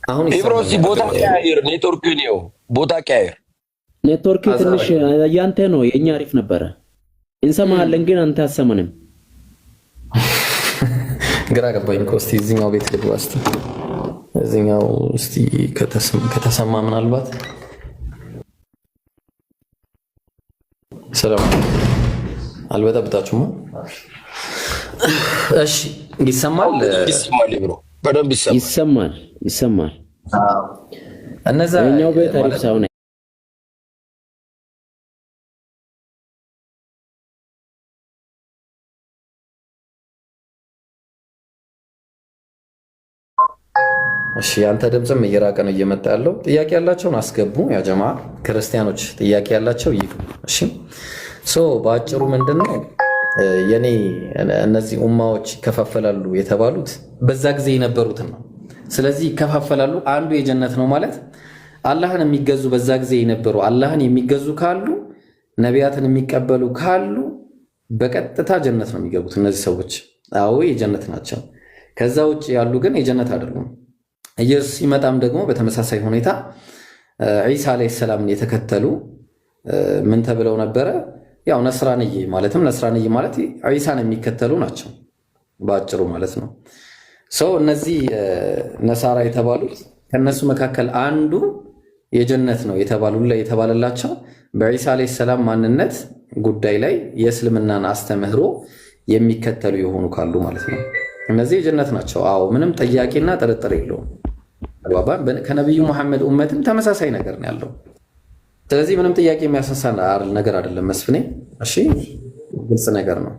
አሁን ኢብሮ ቦታ ቀያየር፣ ኔትወርክ ነው። ቦታ ቀያየር። ኔትወርክ ትንሽ ያንተ ነው፣ የኛ አሪፍ ነበረ። እንሰማለን ግን አንተ አሰማንም። ግራ ገባኝ እኮ። እስቲ እዚህኛው ቤት ልግባ። እስቲ እዚህኛው እስቲ ከተሰማ ምናልባት ሰላም አልበጠብጣችሁም? እሺ ይሰማል? ይሰማል ብሮ በደንብ ይሰማል። ይሰማል። እነዛ የኛው ቤት አሪፍ ሳውና እሺ ያንተ ድምጽም እየራቀ ነው እየመጣ ያለው። ጥያቄ ያላቸውን አስገቡ። ያ ጀማ ክርስቲያኖች ጥያቄ ያላቸው ይግቡ። እሺ በአጭሩ ምንድነው የኔ እነዚህ ኡማዎች ይከፋፈላሉ የተባሉት በዛ ጊዜ የነበሩትን ነው። ስለዚህ ይከፋፈላሉ። አንዱ የጀነት ነው ማለት አላህን የሚገዙ በዛ ጊዜ የነበሩ አላህን የሚገዙ ካሉ ነቢያትን የሚቀበሉ ካሉ በቀጥታ ጀነት ነው የሚገቡት እነዚህ ሰዎች። አዎ የጀነት ናቸው። ከዛ ውጭ ያሉ ግን የጀነት አይደሉም። ኢየሱስ ሲመጣም ደግሞ በተመሳሳይ ሁኔታ ዒሳ አለይሂ ሰላምን የተከተሉ ምን ተብለው ነበረ? ያው ነስራንይ ማለትም ነስራንይ ማለት ዒሳን የሚከተሉ ናቸው ባጭሩ ማለት ነው። እነዚህ ነሳራ የተባሉት ከነሱ መካከል አንዱ የጀነት ነው የተባለላቸው በዒሳ አለይሂ ሰላም ማንነት ጉዳይ ላይ የእስልምናን አስተምህሮ የሚከተሉ የሆኑ ካሉ ማለት ነው። እነዚህ የጀነት ናቸው። አዎ ምንም ጥያቄና ጥርጥር የለውም። ከነቢዩ መሐመድ ኡመትም ተመሳሳይ ነገር ነው ያለው። ስለዚህ ምንም ጥያቄ የሚያስነሳ ነገር አይደለም መስፍኔ። እሺ ግልጽ ነገር ነው።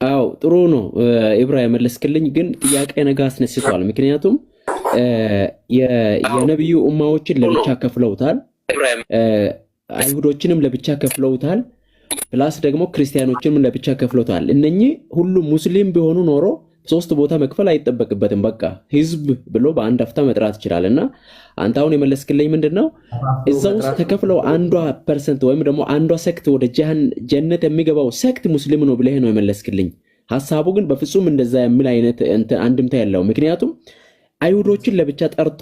አዎ ጥሩ ነው ኢብራሂም መለስክልኝ። ግን ጥያቄ ነገ አስነስቷል። ምክንያቱም የነቢዩ ኡማዎችን ለብቻ ከፍለውታል፣ አይሁዶችንም ለብቻ ከፍለውታል፣ ፕላስ ደግሞ ክርስቲያኖችንም ለብቻ ከፍለውታል። እነኚህ ሁሉም ሙስሊም ቢሆኑ ኖሮ 3 ቦታ መክፈል አይጠበቅበትም። በቃ ህዝብ ብሎ በአንድ አፍታ መጥራት ይችላል። እና አንተ አሁን የመለስክልኝ ምንድነው እዛ ውስጥ ተከፍለው 1% ወይም ደግሞ አንዷ ሰክት ወደ ጀነት የሚገባው ሰክት ሙስሊም ነው ብለህ ነው የመለስክልኝ። ሐሳቡ ግን በፍጹም እንደዛ የሚል አይነት አንድምታ ያለው። ምክንያቱም አይሁዶችን ለብቻ ጠርቶ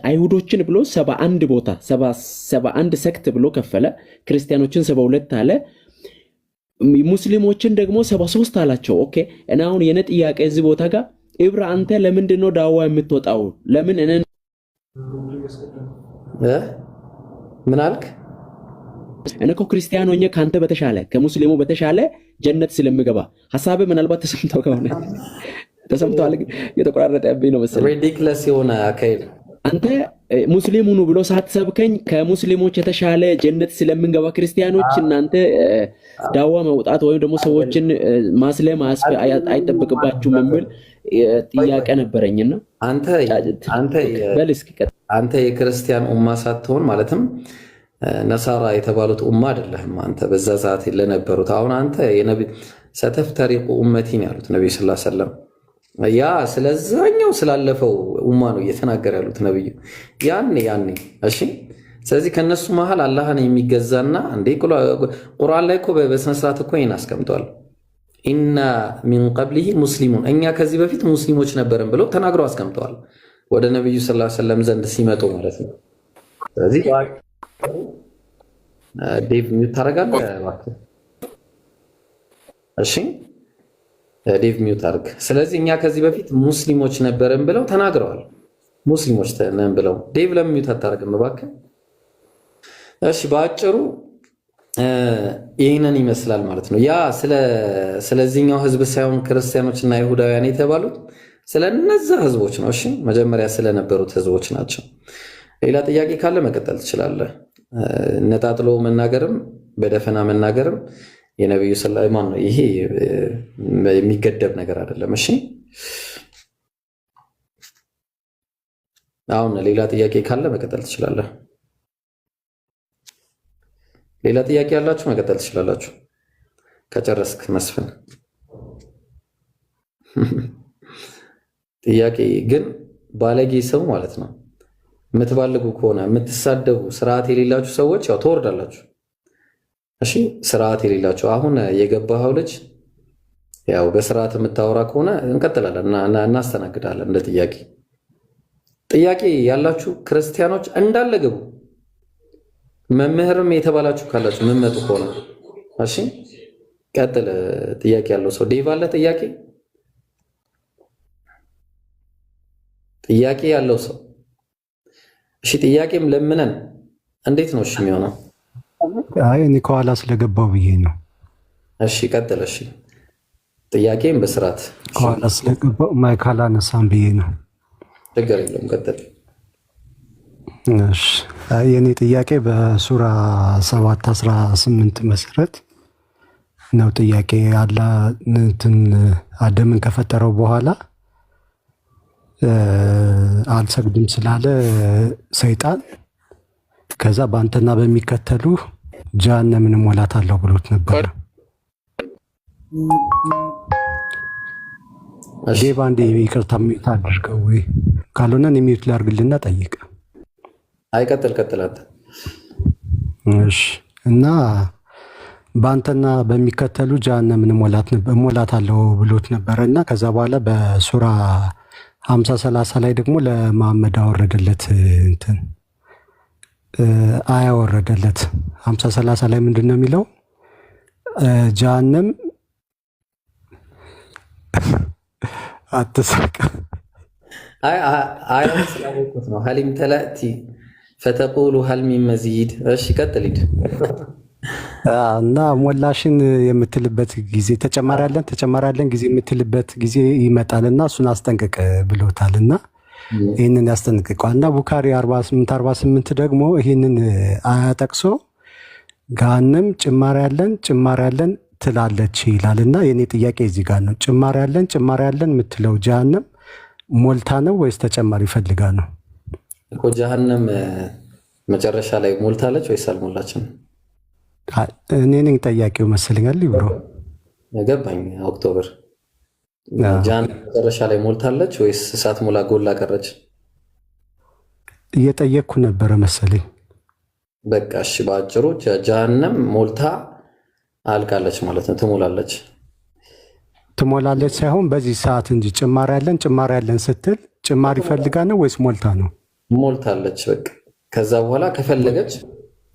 አይሁዶችን ብሎ 71 ቦታ 71 ሰክት ብሎ ከፈለ። ክርስቲያኖችን 72 አለ። ሙስሊሞችን ደግሞ 73 አላቸው። ኦኬ እና አሁን የኔ ጥያቄ እዚህ ቦታ ጋር ኢብራ አንተ ለምንድን ነው ዳዋ የምትወጣው? ለምን እኔ ምን አልክ? እኔ እኮ ክርስቲያን ሆኜ ካንተ በተሻለ ከሙስሊሙ በተሻለ ጀነት ስለምገባ ሐሳብ ምናልባት ተሰምተው ከሆነ ተሰምተዋል። ግን የተቆራረጠብኝ ነው መሰለኝ። ሪዲክለስ የሆነ አካሄድ አንተ ሙስሊም ሁኑ ብሎ ሳትሰብከኝ ከሙስሊሞች የተሻለ ጀነት ስለምንገባ ክርስቲያኖች እናንተ ዳዋ መውጣት ወይም ደግሞ ሰዎችን ማስለም አይጠበቅባችሁም የሚል ጥያቄ ነበረኝና አንተ የክርስቲያን ኡማ ሳትሆን ማለትም ነሳራ የተባሉት ኡማ አይደለህም። አንተ በዛ ሰዓት ለነበሩት አሁን አንተ የነቢ ሰተፍተሪቁ ኡመቲን ያሉት ነብዩ ሰለላሁ ዐለይሂ ወሰለም ያ ስለዛኛው ስላለፈው ኡማ ነው እየተናገረ ያሉት ነብዩ ያኔ። እሺ ስለዚህ ከነሱ መሃል አላህን የሚገዛና እንዴ ቁርአን ላይ እኮ በስነ ስርዓት እኮ ይሄን አስቀምጧል። ኢና ሚን ቀብሊሂ ሙስሊሙን እኛ ከዚህ በፊት ሙስሊሞች ነበርን ብለው ተናግረው አስቀምጠዋል። ወደ ነብዩ ሰለላሁ ዐለይሂ ወሰለም ዘንድ ሲመጡ ማለት ነው። ስለዚህ ዴቭ ሚውት ታደርጋለህ እባክህ። እሺ ዴቭ ሚውት አድርግ። ስለዚህ እኛ ከዚህ በፊት ሙስሊሞች ነበርን ብለው ተናግረዋል። ሙስሊሞች ነን ብለው ዴቭ ለምን ሚውት አታደርግም እባክህ? እሺ በአጭሩ ይህንን ይመስላል ማለት ነው። ያ ስለዚህኛው ህዝብ ሳይሆን ክርስቲያኖችና ይሁዳውያን የተባሉት ስለነዛ ህዝቦች ነው። እሺ መጀመሪያ ስለነበሩት ህዝቦች ናቸው። ሌላ ጥያቄ ካለ መቀጠል ትችላለህ። ነጣጥሎ መናገርም በደፈና መናገርም የነብዩ ሰለላሁ ዐለይሂ ወሰለም ይሄ የሚገደብ ነገር አይደለም። እሺ አሁን ሌላ ጥያቄ ካለ መቀጠል ትችላለህ። ሌላ ጥያቄ ያላችሁ መቀጠል ትችላላችሁ ከጨረስክ መስፍን። ጥያቄ ግን ባለጌ ሰው ማለት ነው። የምትባልጉ ከሆነ የምትሳደቡ ስርዓት የሌላችሁ ሰዎች ያው ትወርዳላችሁ። እሺ ስርዓት የሌላችሁ አሁን የገባኸው ልጅ ያው በስርዓት የምታወራ ከሆነ እንቀጥላለን እና እናስተናግዳለን። እንደ ጥያቄ ያላችሁ ክርስቲያኖች እንዳለ ግቡ። መምህርም የተባላችሁ ካላችሁ የምትመጡ ከሆነ እሺ ቀጥል። ጥያቄ ያለው ሰው ዴቭ አለ? ጥያቄ ያለው ሰው እሺ። ጥያቄም ለምነን እንዴት ነው እሺ የሚሆነው? አይ እኔ ከኋላ ስለገባው ብዬ ነው። እሺ ቀጥል። እሺ ጥያቄም በስርዓት ከኋላ ስለገባው ማይክ አላነሳም ብዬ ነው። ችግር የለም ቀጥል። እሺ የኔ ጥያቄ በሱራ 7:18 መሰረት ነው። ጥያቄ አደምን ከፈጠረው በኋላ አልሰግድም ስላለ ሰይጣን ከዛ በአንተና በሚከተሉ ጀሃነምን እሞላታለሁ ብሎት ነበር። ዴቭ አንዴ ይቅርታ ሚዩት አድርገው ወይ ካልሆነ እኔ ሚዩት ላድርግልና ጠይቅ። አይቀጥል አንተ። እሺ እና በአንተና በሚከተሉ ጀሃነምን እሞላታለሁ ብሎት ነበረና ከዛ በኋላ በሱራ 50:30 ላይ ደግሞ ለመሐመድ አወረደለት እንትን አያወረደለት 50:30 ላይ ምንድነው የሚለው? ጀሃነም አትሳቅ። አይ ስላወቁት ነው። ሀሊም ተላእቲ ፈተቁሉ ሀል ሚን መዚድ። እሺ ቀጥል ሂድ። እና ሞላሽን የምትልበት ጊዜ ተጨማሪ ያለን ጊዜ የምትልበት ጊዜ ይመጣልና እሱን አስጠንቅቅ ብሎታልና ይህንን ያስጠንቅቀዋል። እና ቡካሪ 48:48 ደግሞ ይህንን አያጠቅሶ ገሃነም ጭማሪ ያለን ትላለች ይላል። እና የኔ ጥያቄ እዚህ ጋር ነው። ጭማሪ ያለን የምትለው ጀሃነም ሞልታ ነው ወይስ ተጨማሪ ፈልጋ ነው? እኮ ጀሃነም መጨረሻ ላይ ሞልታለች ወይስ አልሞላችም? እኔ ነኝ ጠያቂው መሰለኛል። ብሮ ገባኝ። ኦክቶበር ጀሃነም መጨረሻ ላይ ሞልታለች ወይስ እሳት ሞላ ጎላ ቀረች? እየጠየቅኩ ነበረ መሰለኝ። በቃ እሺ፣ በአጭሩ ጀሃነም ሞልታ አልቃለች ማለት ነው። ትሞላለች ሳይሆን በዚህ ሰዓት እንጂ ጭማሪ ያለን ስትል ጭማሪ ፈልጋ ነው ወይስ ሞልታ ነው? ሞልታለች በቃ። ከዛ በኋላ ከፈለገች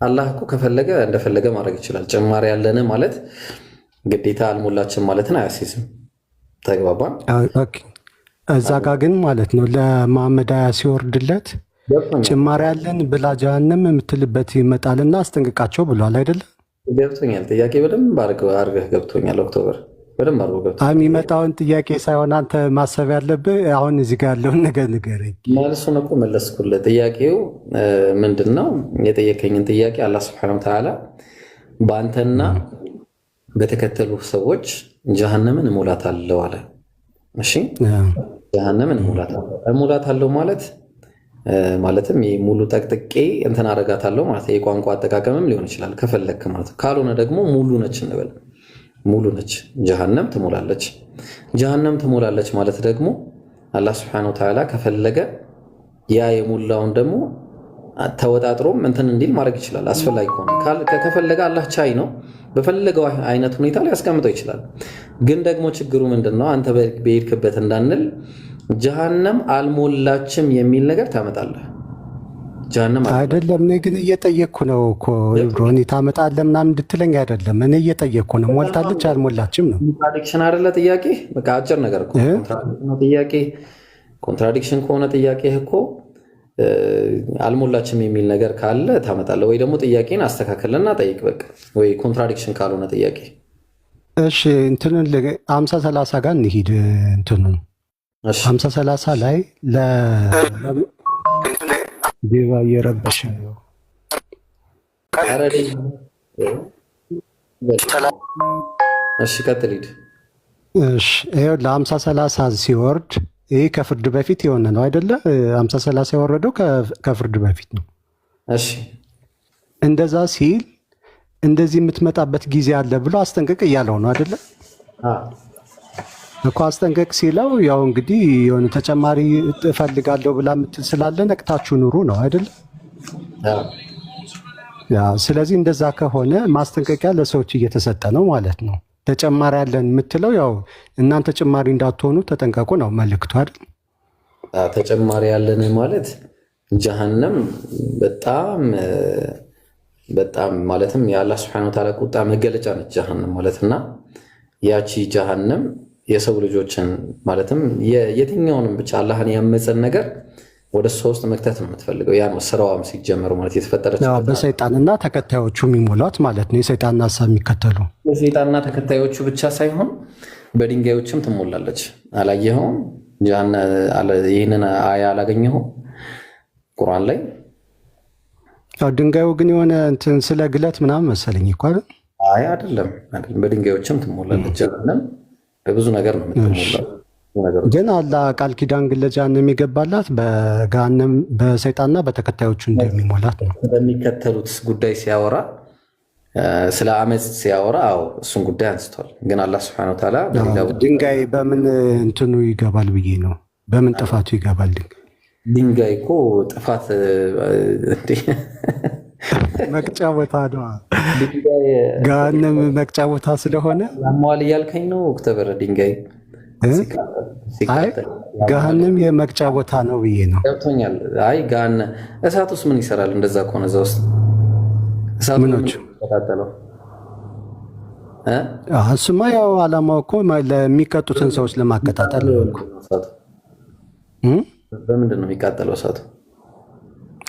አላህ እኮ ከፈለገ እንደፈለገ ማድረግ ይችላል። ጭማሪ ያለን ማለት ግዴታ አልሞላችም ማለትን አያስይዝም። ተግባባን? እዛ ጋ ግን ማለት ነው ለመሐመድ አያ ሲወርድለት ጭማሪ ያለን ብላ ጀሃነም የምትልበት ይመጣልና አስጠንቅቃቸው ብሏል አይደለ? ገብቶኛል። ጥያቄ በደንብ አድርገህ ገብቶኛል። ኦክቶበር በደንብ አድርጎ ገብቶኛል። የሚመጣውን ጥያቄ ሳይሆን አንተ ማሰብ ያለብህ አሁን እዚህ ጋር ያለውን ነገር ንገረኝ። መልሱን እኮ መለስኩልህ። ጥያቄው ምንድን ነው? የጠየቀኝን ጥያቄ አላህ ሱብሓነሁ ወተዓላ በአንተና በተከተሉ ሰዎች ጀሃነምን እሞላታለሁ አለ። እሺ ጀሃነምን እሞላታለሁ ማለትም ሙሉ ጠቅጥቄ እንትን አደርጋታለሁ ማለት የቋንቋ አጠቃቀምም ሊሆን ይችላል ከፈለክ ማለት። ካልሆነ ደግሞ ሙሉ ነች እንበል። ሙሉ ነች ጀሃነም ትሞላለች። ጀሃነም ትሞላለች ማለት ደግሞ አላህ ሱብሓነሁ ወተዓላ ከፈለገ ያ የሞላውን ደግሞ ተወጣጥሮም እንትን እንዲል ማድረግ ይችላል። አስፈላጊ ከሆነ ከፈለገ አላህ ቻይ ነው። በፈለገው አይነት ሁኔታ ላይ ያስቀምጠው ይችላል። ግን ደግሞ ችግሩ ምንድነው? አንተ በሄድክበት እንዳንል ጀሃነም አልሞላችም የሚል ነገር ታመጣለህ። ጀሃነም አይደለም። እኔ ግን እየጠየቅኩ ነው እኮ ብሮኒ ታመጣለህ ምናምን እንድትለኝ አይደለም። እኔ እየጠየቅኩ ነው። ሞልታለች አልሞላችም ነው። ኮንትራዲክሽን አይደለ ጥያቄ? በቃ አጭር ነገር እኮ ጥያቄ። ኮንትራዲክሽን ከሆነ ጥያቄ እኮ አልሞላችም የሚል ነገር ካለ ታመጣለህ፣ ወይ ደግሞ ጥያቄን አስተካክልና ጠይቅ። በቃ ወይ ኮንትራዲክሽን ካልሆነ ጥያቄ እሺ። እንትኑን 50:30 ጋር እንሂድ። እንትኑን 50:30 ላይ ዴቫ እየረበሸ ነው። እሺ ቀጥል ሂድ። እሺ ይኸው ለ50-30 ሲወርድ ይህ ከፍርድ በፊት የሆነ ነው አይደለ? 50-30 የወረደው ከፍርድ በፊት ነው። እሺ እንደዛ ሲል እንደዚህ የምትመጣበት ጊዜ አለ ብሎ አስጠንቅቅ እያለው ነው አይደለ? እኮ አስጠንቅቅ ሲለው ያው እንግዲህ የሆነ ተጨማሪ እፈልጋለሁ ብላ የምትል ስላለ ነቅታችሁ ኑሩ ነው አይደለ? ስለዚህ እንደዛ ከሆነ ማስጠንቀቂያ ለሰዎች እየተሰጠ ነው ማለት ነው። ተጨማሪ ያለን የምትለው ያው እናንተ ጭማሪ እንዳትሆኑ ተጠንቀቁ ነው መልእክቱ አይደል? ተጨማሪ ያለን ማለት ጀሃነም በጣም ማለትም የአላህ ስብሐነ ወተዓላ ቁጣ መገለጫ ነች ጀሃነም ማለትና ያቺ ጀሃነም የሰው ልጆችን ማለትም የትኛውንም ብቻ አላህን ያመፀን ነገር ወደ ሶስት መክተት ነው የምትፈልገው። ያ ነው ስራዋም ሲጀመር ማለት የተፈጠረች በሰይጣንና ተከታዮቹ የሚሞላት ማለት ነው። የሰይጣንና ሐሳብ የሚከተሉ የሰይጣንና ተከታዮቹ ብቻ ሳይሆን በድንጋዮችም ትሞላለች። አላየኸውም? ይህንን አያ አላገኘኸውም ቁርአን ላይ? ድንጋዩ ግን የሆነ እንትን ስለ ግለት ምናምን መሰለኝ እኮ አይደል? አይ አይደለም። በድንጋዮችም ትሞላለች። ጀሃነም በብዙ ነገር ነው የምትሞላው። ግን አላህ ቃል ኪዳን ግን ለጀሃነም የገባላት በገሃነም በሰይጣንና በተከታዮቹ እንደሚሞላት ነው። በሚከተሉት ጉዳይ ሲያወራ ስለ አመፅ ሲያወራ እሱን ጉዳይ አንስቷል። ግን አላህ ሱብሓነሁ ወተዓላ ድንጋይ በምን እንትኑ ይገባል ብዬ ነው። በምን ጥፋቱ ይገባል ድንጋይ እኮ ጥፋት መቅጫ ቦታ ነው። ገሃነም መቅጫ ቦታ ስለሆነ ያሟል እያልከኝ ነው ኦክቶበር? ድንጋይ ገሃነም የመቅጫ ቦታ ነው ብዬ ነው። ገብቶኛል። አይ እሳት ውስጥ ምን ይሰራል? እንደዛ ከሆነ እዛ ውስጥ ምኖች እሱማ ያው አላማው እኮ ለሚቀጡትን ሰዎች ለማቀጣጠል ነው እኮ። በምንድን ነው የሚቃጠለው እሳቱ?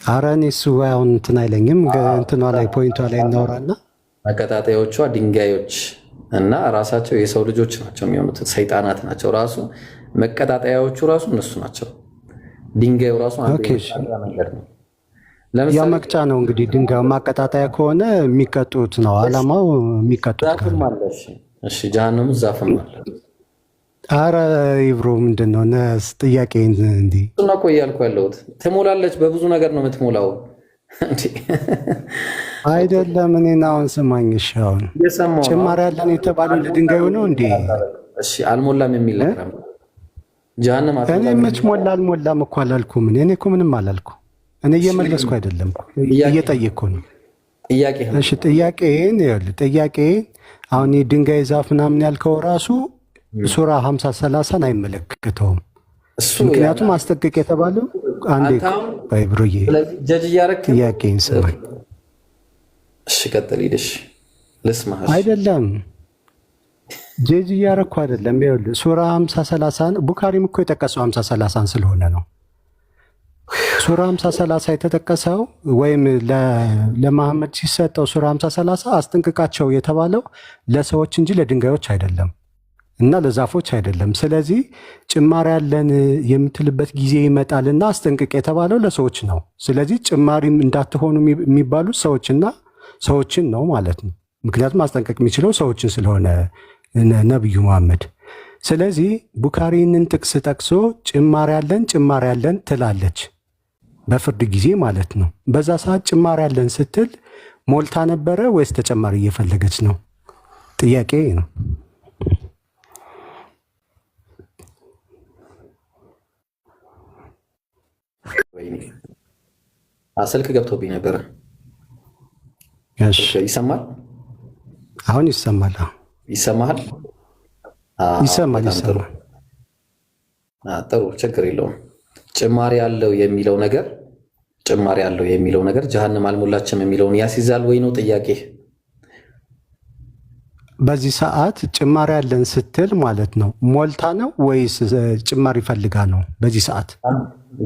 ኧረ እኔ እሱ አሁን እንትን አይለኝም። እንትኗ ላይ ፖይንቷ ላይ እናውራና መቀጣጠያዎቿ ድንጋዮች እና ራሳቸው የሰው ልጆች ናቸው የሚሆኑት። ሰይጣናት ናቸው ራሱ መቀጣጠያዎቹ ራሱ እነሱ ናቸው። ድንጋዩ ራሱ መንገድ ነው። ያ መቅጫ ነው እንግዲህ ድንጋዩ ማቀጣጠያ ከሆነ የሚቀጡት ነው አላማው። የሚቀጡት ዛፍም አለ። እሺ ጀሃነም ዛፍም አለ። አረ ይብሮ ምንድን ነው ጥያቄ? እንዲህ እሱና እኮ እያልኩ ያለሁት ትሞላለች። በብዙ ነገር ነው የምትሞላው አይደለም። እኔን አሁን ስማኝ። እሺ አሁን ጭማሪ ያለን የተባለው ለድንጋዩ ነው እንዴ? እሺ አልሞላም የሚል ነገር ጀሃነም እኔ መች ሞላ አልሞላም እኮ አላልኩም። እኔ እኮ ምንም አላልኩ። እኔ እየመለስኩ አይደለም እየጠየቅኩ ነው። እሺ ጥያቄ አሁን የድንጋይ ዛፍ ምናምን ያልከው ራሱ ሱራ 50-30 አይመለከተውም። ምክንያቱም አስጠንቅቅ የተባለው አንዴ ባይብሮዬ ጥያቄን ስማኝ። እሺ ቀጥል ሂደሽ ልስማህ። አይደለም ጀጅ እያረኩ አይደለም። ይኸውልህ ሱራ 50-30 ቡካሪም እኮ የጠቀሰው 50-30 ስለሆነ ነው። ሱራ 50-30 የተጠቀሰው ወይም ለመሐመድ ሲሰጠው ሱራ 50-30 አስጠንቅቃቸው የተባለው ለሰዎች እንጂ ለድንጋዮች አይደለም እና ለዛፎች አይደለም። ስለዚህ ጭማሪ ያለን የምትልበት ጊዜ ይመጣልና አስጠንቅቅ የተባለው ለሰዎች ነው። ስለዚህ ጭማሪም እንዳትሆኑ የሚባሉት ሰዎችን ነው ማለት ነው። ምክንያቱም ማስጠንቀቅ የሚችለው ሰዎችን ስለሆነ ነቢዩ መሐመድ። ስለዚህ ቡካሪንን ጥቅስ ጠቅሶ ጭማሪ ያለን ትላለች በፍርድ ጊዜ ማለት ነው። በዛ ሰዓት ጭማሪ ያለን ስትል ሞልታ ነበረ ወይስ ተጨማሪ እየፈለገች ነው? ጥያቄ ነው። ስልክ ገብቶብኝ ነበረ። ይሰማል? አሁን ይሰማል። ይሰማል? ይሰማል። ጥሩ ችግር የለውም። ጭማሪ ያለው የሚለው ነገር ጀሃነም አልሞላችም የሚለውን ያስይዛል ወይ ነው ጥያቄ? በዚህ ሰዓት ጭማሪ ያለን ስትል ማለት ነው ሞልታ ነው ወይስ ጭማሪ ፈልጋ ነው? በዚህ ሰዓት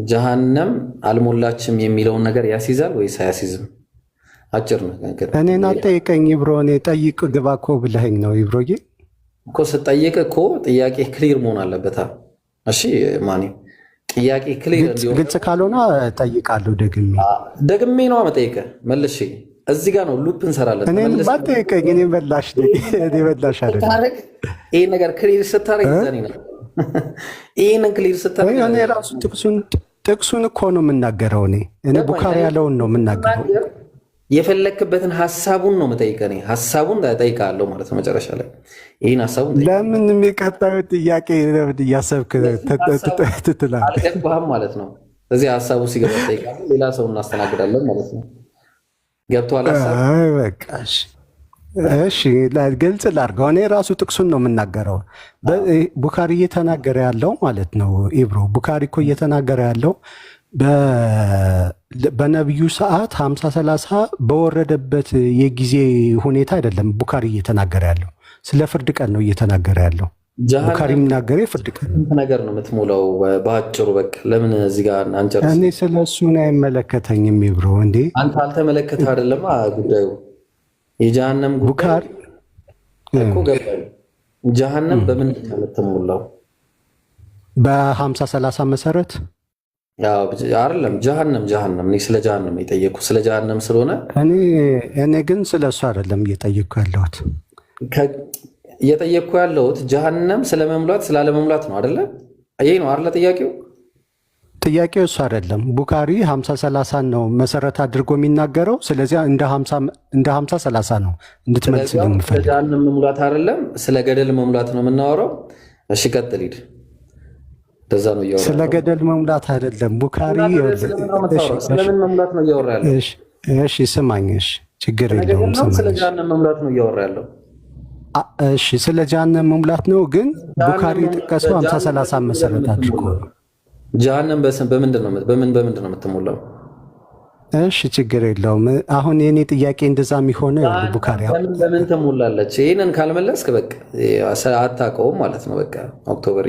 ጀሃነም አልሞላችም የሚለውን ነገር ያስይዛል ወይስ አያስይዝም? አጭር ነገር። እኔን አትጠይቀኝ ይብሮ፣ እኔ ጠይቅ ግባ እኮ ብለኸኝ ነው ይብሮዬ። እኮ ስጠይቅ እኮ ጥያቄ ክሊር መሆን አለበት። እሺ ማኒ ጥያቄ ክሊር እንዲሆን ግልጽ ካልሆነ ጠይቃለሁ። ደግሜ ነው መጠይቀህ መልሼ እዚህ ጋር ነው ሉፕ እንሰራለን። እኔ ባጠይቀኝ እኔ በላሽ አይደለም። ይሄ ነገር ክሊር ስታረግ ዘኔ ነው። ይሄንን ክሊር ስታረግ እኔ ራሱ ጥቅሱን እኮ ነው የምናገረው። እኔ ቡኻሪ ያለውን ነው የምናገረው። የፈለክበትን ሐሳቡን ነው የምጠይቀኝ። ሐሳቡን ጠይቃለሁ ማለት ነው መጨረሻ ላይ ይሄን ሐሳቡን ለምን የሚቀጣዩ ጥያቄ እያሰብክ ትትላለህ? አልገባህም ማለት ነው። እዚህ ሐሳቡ ሲገባ ጠይቃለሁ፣ ሌላ ሰው እናስተናግዳለን ማለት ነው። ገብቶሃል ሐሳብ? በቃ እሺ፣ ግልጽ ላድርገው። እኔ ራሱ ጥቅሱን ነው የምናገረው። ቡኻሪ እየተናገረ ያለው ማለት ነው። ኢብሮ ቡኻሪ እኮ እየተናገረ ያለው በነቢዩ ሰዓት 50-30 በወረደበት የጊዜ ሁኔታ አይደለም። ቡኻሪ እየተናገረ ያለው ስለ ፍርድ ቀን ነው እየተናገረ ያለው። ቡኻሪ የሚናገረ የፍርድ ቀን ነገር ነው የምትሞላው በአጭሩ። በቃ ለምን እዚህ ጋር አንጨርስ? እኔ ስለ እሱን አይመለከተኝም ብሮ። እንዴ አንተ አልተመለከተህ አይደለም ጉዳዩ። የጀሃነም ቡኻሪ እኮ ገባኝ። ጀሃነም በምንድን ነው የምትሞላው? በ50-30 መሰረት አይደለም። ጀሃነም እኔ ስለ ጀሃነም የጠየኩ ስለ ጀሃነም ስለሆነ እኔ ግን ስለ እሱ አይደለም እየጠየኩ ያለሁት። እየጠየኩ ያለሁት ጀሃነም ስለመሙላት ስላለመሙላት ነው አይደለ? ይሄ ነው አይደለ ጥያቄው? ጥያቄው እሱ አይደለም። ቡኻሪ 50-30 ነው መሰረት አድርጎ የሚናገረው። ስለዚህ እንደ 50-30 ነው እንድትመልስልኝ የምፈልግ። ጀሃነም መሙላት አይደለም ስለ ገደል መሙላት ነው የምናወራው። እሺ ቀጥል ሂድ። እንደዛ ነው እያወራ። ስለ ገደል መሙላት አይደለም ቡኻሪ። ስለምን መሙላት ነው እያወራ ያለው? እሺ ስማኝ። እሺ ችግር የለውም። ስለ ጀሃነም መሙላት ነው እያወራ ያለው። እሺ ስለ ጀሃነም መሙላት ነው፣ ግን ቡኻሪ ጠቀሰው 50-30 መሰረት አድርጎ ነው። ጀሃነም በምንድን ነው የምትሞላው? እሺ ችግር የለውም። አሁን የኔ ጥያቄ እንደዛ የሚሆነ ቡኻሪ በምን ትሞላለች? ይህንን ካልመለስክ በቃ አታውቀውም ማለት ነው። በቃ ኦክቶበር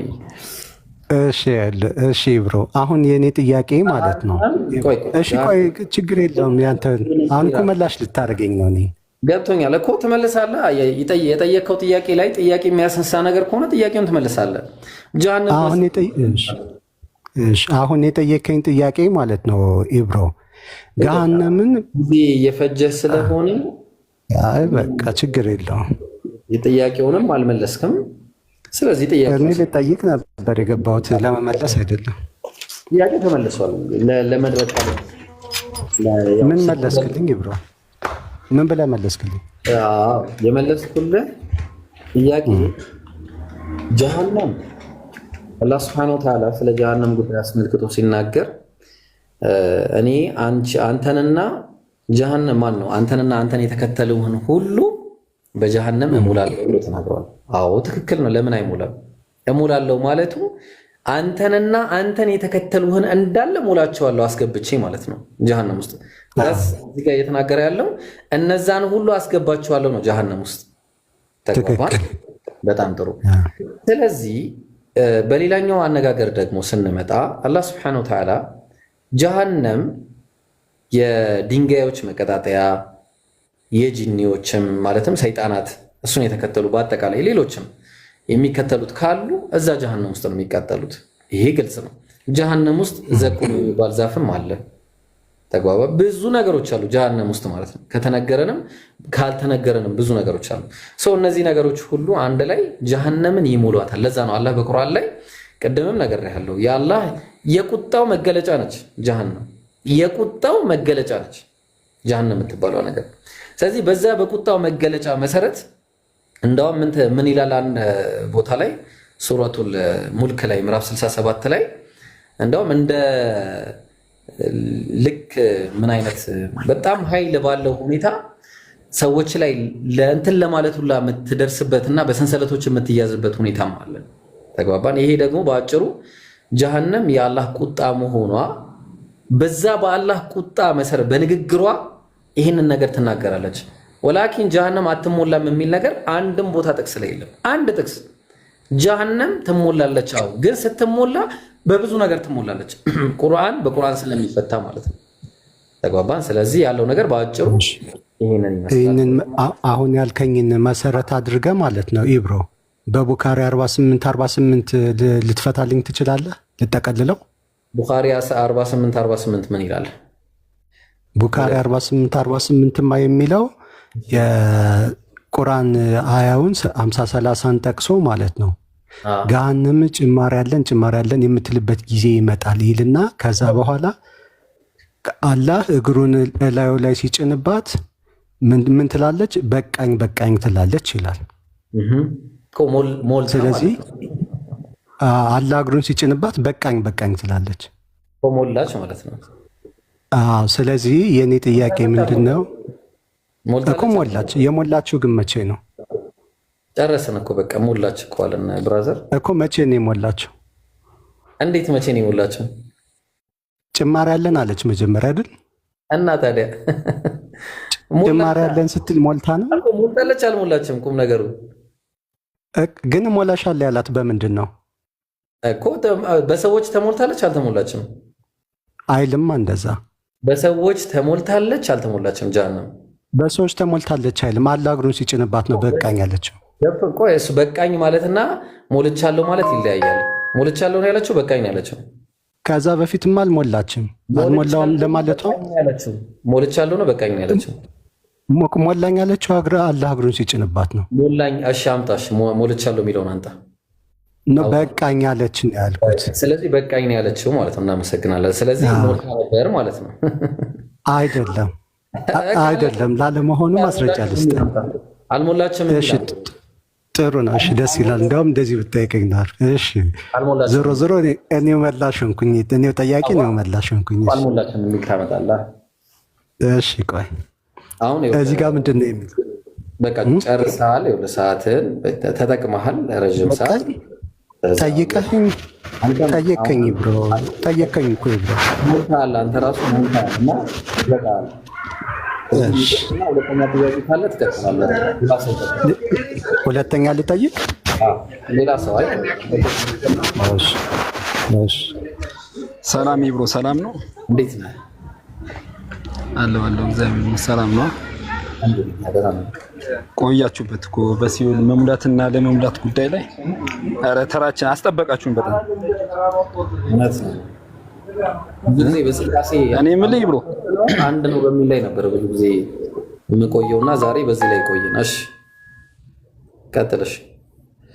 እሺ ብሮ፣ አሁን የኔ ጥያቄ ማለት ነው። እሺ ቆይ ችግር የለውም። ያንተ አሁን እኮ መላሽ ልታደርገኝ ነው። እኔ ገብቶኛል እኮ ትመልሳለህ። የጠየቀው ጥያቄ ላይ ጥያቄ የሚያስነሳ ነገር ከሆነ ጥያቄውን ትመልሳለህ። አሁን የጠየቀኝ ጥያቄ ማለት ነው ኢብሮ፣ ገሃነምን ጊዜ እየፈጀህ ስለሆነ በቃ ችግር የለውም። የጥያቄውንም አልመለስክም። ስለዚህ ጥያቄ ልጠይቅ ነበር የገባሁት ለመመለስ አይደለም። ጥያቄ ተመልሷል። ለመድረቅ ምን መለስክልኝ ብሮ? ምን ብለህ መለስክልኝ? የመለስኩልህ ጥያቄ ጀሃነም አላህ ሱብሓነሁ ወተዓላ ስለ ጀሃነም ጉዳይ አስመልክቶ ሲናገር እኔ አንተንና ጀሃነም ማን ነው አንተንና አንተን የተከተሉህን ሁሉ በጀሃነም እሞላለሁ ብሎ ተናግሯል። አዎ ትክክል ነው። ለምን አይሞላም? እሞላለሁ ማለቱ አንተንና አንተን የተከተሉህን እንዳለ ሞላቸዋለሁ አስገብቼ ማለት ነው ጀሃነም ውስጥ። እዚህ ጋር እየተናገረ ያለው እነዛን ሁሉ አስገባቸዋለሁ ነው ጀሃነም ውስጥ። ተግባባን? በጣም ጥሩ። ስለዚህ በሌላኛው አነጋገር ደግሞ ስንመጣ አላህ ሱብሓነሁ ወተዓላ ጀሃነም የድንጋዮች መቀጣጠያ የጂኒዎችም ማለትም ሰይጣናት እሱን የተከተሉ በአጠቃላይ ሌሎችም የሚከተሉት ካሉ እዛ ጀሃነም ውስጥ ነው የሚቃጠሉት። ይሄ ግልጽ ነው። ጀሃነም ውስጥ ዘቁም የሚባል ዛፍም አለ። ተግባባ። ብዙ ነገሮች አሉ ጀሃነም ውስጥ ማለት ነው። ከተነገረንም ካልተነገረንም ብዙ ነገሮች አሉ። ሰው እነዚህ ነገሮች ሁሉ አንድ ላይ ጀሃነምን ይሞሏታል። ለዛ ነው አላህ በቁርአን ላይ ቅድምም ነግሬሃለሁ፣ የአላህ የቁጣው መገለጫ ነች ጀሃነም። የቁጣው መገለጫ ነች ጀሃነም የምትባለው ነገር። ስለዚህ በዛ በቁጣው መገለጫ መሰረት እንደውም ምን ይላል አንድ ቦታ ላይ ሱረቱል ሙልክ ላይ ምዕራፍ 67 ላይ እንደውም እንደ ልክ ምን አይነት በጣም ኃይል ባለው ሁኔታ ሰዎች ላይ ለእንትን ለማለት ሁላ የምትደርስበትና በሰንሰለቶች የምትያዝበት ሁኔታም አለ። ተግባባን? ይሄ ደግሞ በአጭሩ ጀሃነም የአላህ ቁጣ መሆኗ በዛ በአላህ ቁጣ መሰረት በንግግሯ ይህንን ነገር ትናገራለች። ወላኪን ጀሃነም አትሞላም የሚል ነገር አንድም ቦታ ጥቅስ ላይ የለም። አንድ ጥቅስ ጀሃነም ትሞላለች። አዎ፣ ግን ስትሞላ በብዙ ነገር ትሞላለች። ቁርአን በቁርአን ስለሚፈታ ማለት ነው። ተግባባን? ስለዚህ ያለው ነገር በአጭሩ ይሄንን ይመስላል። አሁን ያልከኝን መሰረት አድርገ ማለት ነው ኢብሮ በቡኻሪ 48 ልትፈታልኝ ትችላለህ? ልጠቀልለው። ቡኻሪ 48 ምን ይላል? ቡካሪ 48 የሚለው የቁርአን አያውን 50-30ን ጠቅሶ ማለት ነው። ገሃነም ጭማሪ ያለን የምትልበት ጊዜ ይመጣል ይልና ከዛ በኋላ አላህ እግሩን እላዩ ላይ ሲጭንባት ምን ትላለች? በቃኝ ትላለች ይላል። ስለዚህ አላህ እግሩን ሲጭንባት በቃኝ ትላለች፣ ሞላች ማለት ነው። ስለዚህ የእኔ ጥያቄ ምንድን ነው እኮ ሞላች። የሞላችው ግን መቼ ነው? ጨረስን እኮ በቃ ሞላች እኮ አለና ብራዘር እኮ መቼ ነው የሞላችው? እንዴት መቼ ነው የሞላችው? ጭማሪ ያለን አለች መጀመሪያ አይደል? እና ታዲያ ጭማሪ ያለን ስትል ሞልታ ነው እኮ። ሞልታለች አልሞላችም? ቁም ነገሩ ግን ሞላሻል ያላት በምንድን ነው እኮ? በሰዎች ተሞልታለች አልተሞላችም? አይልም እንደዛ። በሰዎች ተሞልታለች አልተሞላችም? ጃሃንም በሰዎች ተሞልታለች አይልም። አላህ እግሩን ሲጭንባት ነው በቃኝ ያለችው። ቆይ እሱ በቃኝ ማለትና ሞልቻለሁ ማለት ይለያያል። ሞልቻለሁ ነው ያለችው፣ በቃኝ ነው ያለችው። ከዛ በፊትም አልሞላችም። አልሞላውም ለማለቷ ሞልቻለሁ ነው በቃኝ ነው ያለችው። ሞላኝ ያለችው አላህ እግሩን ሲጭንባት ነው። ሞላኝ እሺ፣ አምጣሽ ሞልቻለሁ የሚለውን አንተ ነው በቃኝ ያለች ነው ያልኩት። ስለዚህ በቃኝ ነው ያለችው ማለት ነው። እናመሰግናለን። ስለዚህ ሞልታ ነበር ማለት ነው። አይደለም ላለመሆኑ ማስረጃ ልስጥ። አልሞላችም። እሺ ጥሩ ነው። እሺ ደስ ይላል። እንደውም እንደዚህ ብታይቀኝ ነው። እሺ ዞሮ እኔው መላሽ ሆንኩኝ። እኔው ጠያቂ ነው መላሽ ሆንኩኝ። አልሞላችም የሚል ታመጣለህ። እሺ ቆይ አሁን እዚህ ጋር ምንድን ነው የሚል? በቃ ጨርሰሃል። ይኸውልህ ሰዓትን ተጠቅመሃል። ረዥም ሰዓት ጠየቀኝ ብሮ ጠየቀኝ እኮ ብሮ ሞልተሃል። አንተ ራሱ ሞልተሃል እና ይበቃል። ሁለተኛ ጥያቄ ካለ ትቀጥላለህ። ሁለተኛ ልጠይቅ? ሌላ ሰው አይ ሰላም ይብሮ፣ ሰላም ነው? እንዴት ነህ? አለሁ እግዚአብሔር ሰላም ነው። ቆያችሁበት እኮ በሲኦል መሙላትና ለመሙላት ጉዳይ ላይ። ኧረ ተራችን አስጠበቃችሁን በጣም እውነት ነው። ብዙ ጊዜ በስላሴ እኔ የምልህ ብሎ አንድ ነው በሚል ላይ ነበር ብዙ ጊዜ የምቆየውና ዛሬ በዚህ ላይ ቆየን። እሺ ቀጥልሽ።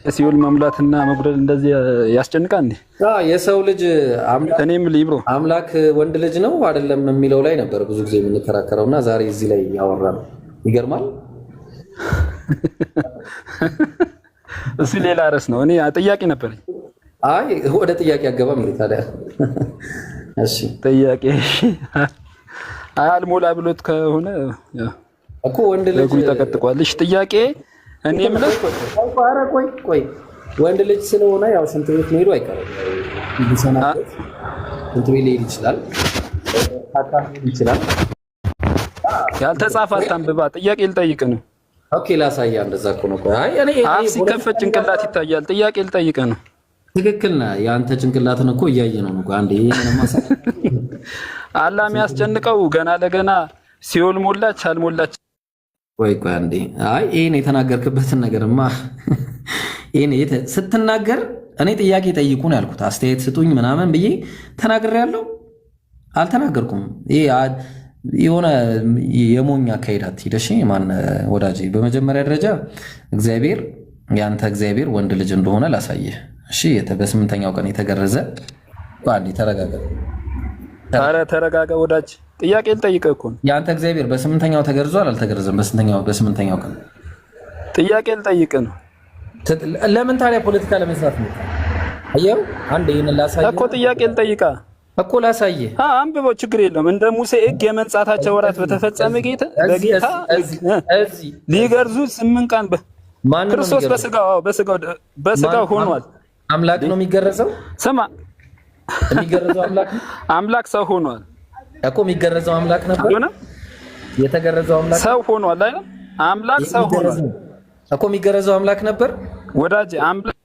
ሲኦል መሙላትና መጉደል እንደዚህ ያስጨንቃል እንዴ? የሰው ልጅ እኔ የምልህ ብሎ አምላክ ወንድ ልጅ ነው አይደለም የሚለው ላይ ነበር ብዙ ጊዜ የምንከራከረውና ዛሬ እዚህ ላይ ያወራ ነው። ይገርማል። እሱ ሌላ ርዕስ ነው። እኔ ጥያቄ ነበረኝ። አይ ወደ ጥያቄ አገባም እንዴ ታዲያ? እሺ ጥያቄ አልሞላ ብሎት ከሆነ እኮ ወንድ ልጅ ተቀጥቋል። እሺ ጥያቄ እኔ የምልህ ቆይ ወንድ ልጅ ስለሆነ ያው ሽንት ቤት መሄዱ አይቀርም። ይሰናበት ሽንት ቤት ሊሄድ ይችላል፣ ታካሚ ይችላል። ያልተጻፈ አታንብባ። ጥያቄ ልጠይቅ ነው። ኦኬ ላሳያ። እንደዛ እኮ ነው። ቆይ አይ እኔ አፍ ሲከፈት ጭንቅላት ይታያል። ጥያቄ ልጠይቅ ነው። ትክክል ነህ። የአንተ ጭንቅላትን እኮ እያየ ነው ነው። አንዴ ይሄንን ማሳያ አላህ የሚያስጨንቀው ገና ለገና ሲኦል ሞላች አልሞላች። ቆይ አንዴ አይ ይሄን የተናገርክበትን ነገርማ ይሄን ስትናገር እኔ ጥያቄ ጠይቁ ነው ያልኩት። አስተያየት ስጡኝ ምናምን ብዬ ተናግሬያለሁ? አልተናገርኩም። ይሄ የሆነ የሞኝ አካሄድ አትሂድ። እሺ ማን ወዳጄ፣ በመጀመሪያ ደረጃ እግዚአብሔር ያንተ እግዚአብሔር ወንድ ልጅ እንደሆነ ላሳየህ። እሺ በስምንተኛው ቀን የተገረዘ አንዴ ተረጋጋ። ኧረ ተረጋጋ ወዳጅ። ጥያቄ ልጠይቅህ እኮ ነው። ያንተ እግዚአብሔር በስምንተኛው ተገርዟል አልተገረዘም? በስምንተኛው ቀን ጥያቄ ልጠይቅህ ነው። ለምን ታዲያ ፖለቲካ ለመስራት ነው? አየው አንዴ ይሄንን ላሳየህ እኮ ጥያቄ ልጠይቅህ እኮ ላሳየህ። አንብበው፣ ችግር የለውም። እንደ ሙሴ ሕግ የመንጻታቸው ወራት በተፈጸመ በጌታ ሊገርዙ 8 ቀን ክርስቶስ በስጋው ሆኗል። አምላክ ነው የሚገረዘው? ስማ የሚገረዘው አምላክ ሰው ሆኗል እኮ። የሚገረዘው አምላክ ነበር? የተገረዘው አምላክ ሰው ሆኗል አይደል? አምላክ ሰው ሆኗል እኮ። የሚገረዘው አምላክ ነበር ወዳጅ። አምላክ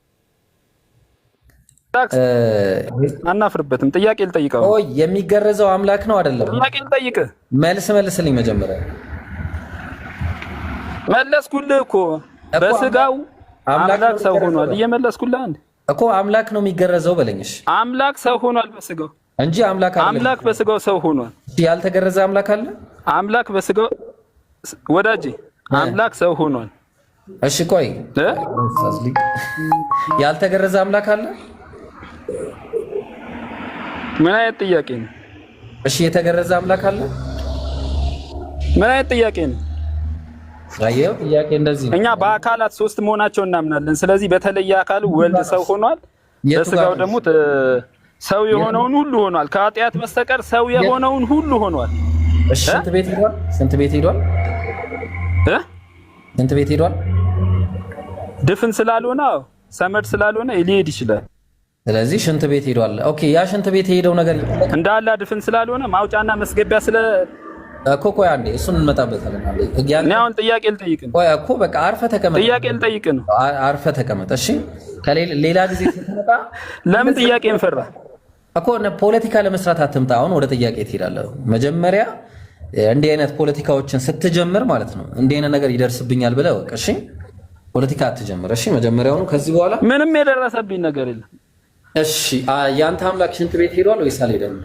አናፍርበትም። ጥያቄ ልጠይቀው። ኦይ የሚገረዘው አምላክ ነው አይደለም? ጥያቄ ልጠይቅህ። መልስልኝ መጀመሪያ። መለስኩልህ እኮ በስጋው አምላክ ሰው ሆኗል። እየመለስኩልህ አንድ እኮ አምላክ ነው የሚገረዘው በለኝሽ። አምላክ ሰው ሆኗል በስጋው እንጂ አምላክ በስጋው ሰው ሆኗል። ያልተገረዘ አምላክ አለ? አምላክ በስጋው ወዳጄ አምላክ ሰው ሆኗል። እሺ ቆይ ያልተገረዘ አምላክ አለ? ምን አይነት ጥያቄ ነው? እሺ የተገረዘ አምላክ አለ? ምን አይነት ጥያቄ ነው? አየው ጥያቄ እንደዚህ ነው። እኛ በአካላት ሶስት መሆናቸው እናምናለን። ስለዚህ በተለየ አካሉ ወልድ ሰው ሆኗል፣ በስጋው ደግሞ ሰው የሆነውን ሁሉ ሆኗል። ከኃጢአት በስተቀር ሰው የሆነውን ሁሉ ሆኗል። እሺ ስንት ቤት ሄዷል? ስንት ቤት ሄዷል? ስንት ቤት ሄዷል? ድፍን ስላልሆነ ሰመድ ስላልሆነ ሊሄድ ይችላል። ስለዚህ ሽንት ቤት ሄዷል። ኦኬ ያ ሽንት ቤት የሄደው ነገር እንዳለ ድፍን ስላልሆነ ማውጫና መስገቢያ ስለ እኮ ቆይ አንዴ እሱን እንመጣበታለን። እኔ አሁን ጥያቄ ልጠይቅ ነው። ቆይ እኮ በቃ አርፈህ ተቀመጥ። ጥያቄ ልጠይቅ ነው። አርፈህ ተቀመጥ። እሺ ሌላ ጊዜ ስትመጣ ለምን ጥያቄ እንፈራ እኮ ፖለቲካ ለመስራት አትምጣ። አሁን ወደ ጥያቄ ትሄዳለህ። መጀመሪያ እንዲህ አይነት ፖለቲካዎችን ስትጀምር ማለት ነው እንዲህ አይነት ነገር ይደርስብኛል ብለህ ወቅ። እሺ ፖለቲካ አትጀምር። እሺ መጀመሪያውኑ ከዚህ በኋላ ምንም የደረሰብኝ ነገር የለም። እሺ ያንተ አምላክ ሽንት ቤት ሄዷል ወይስ አልሄደም?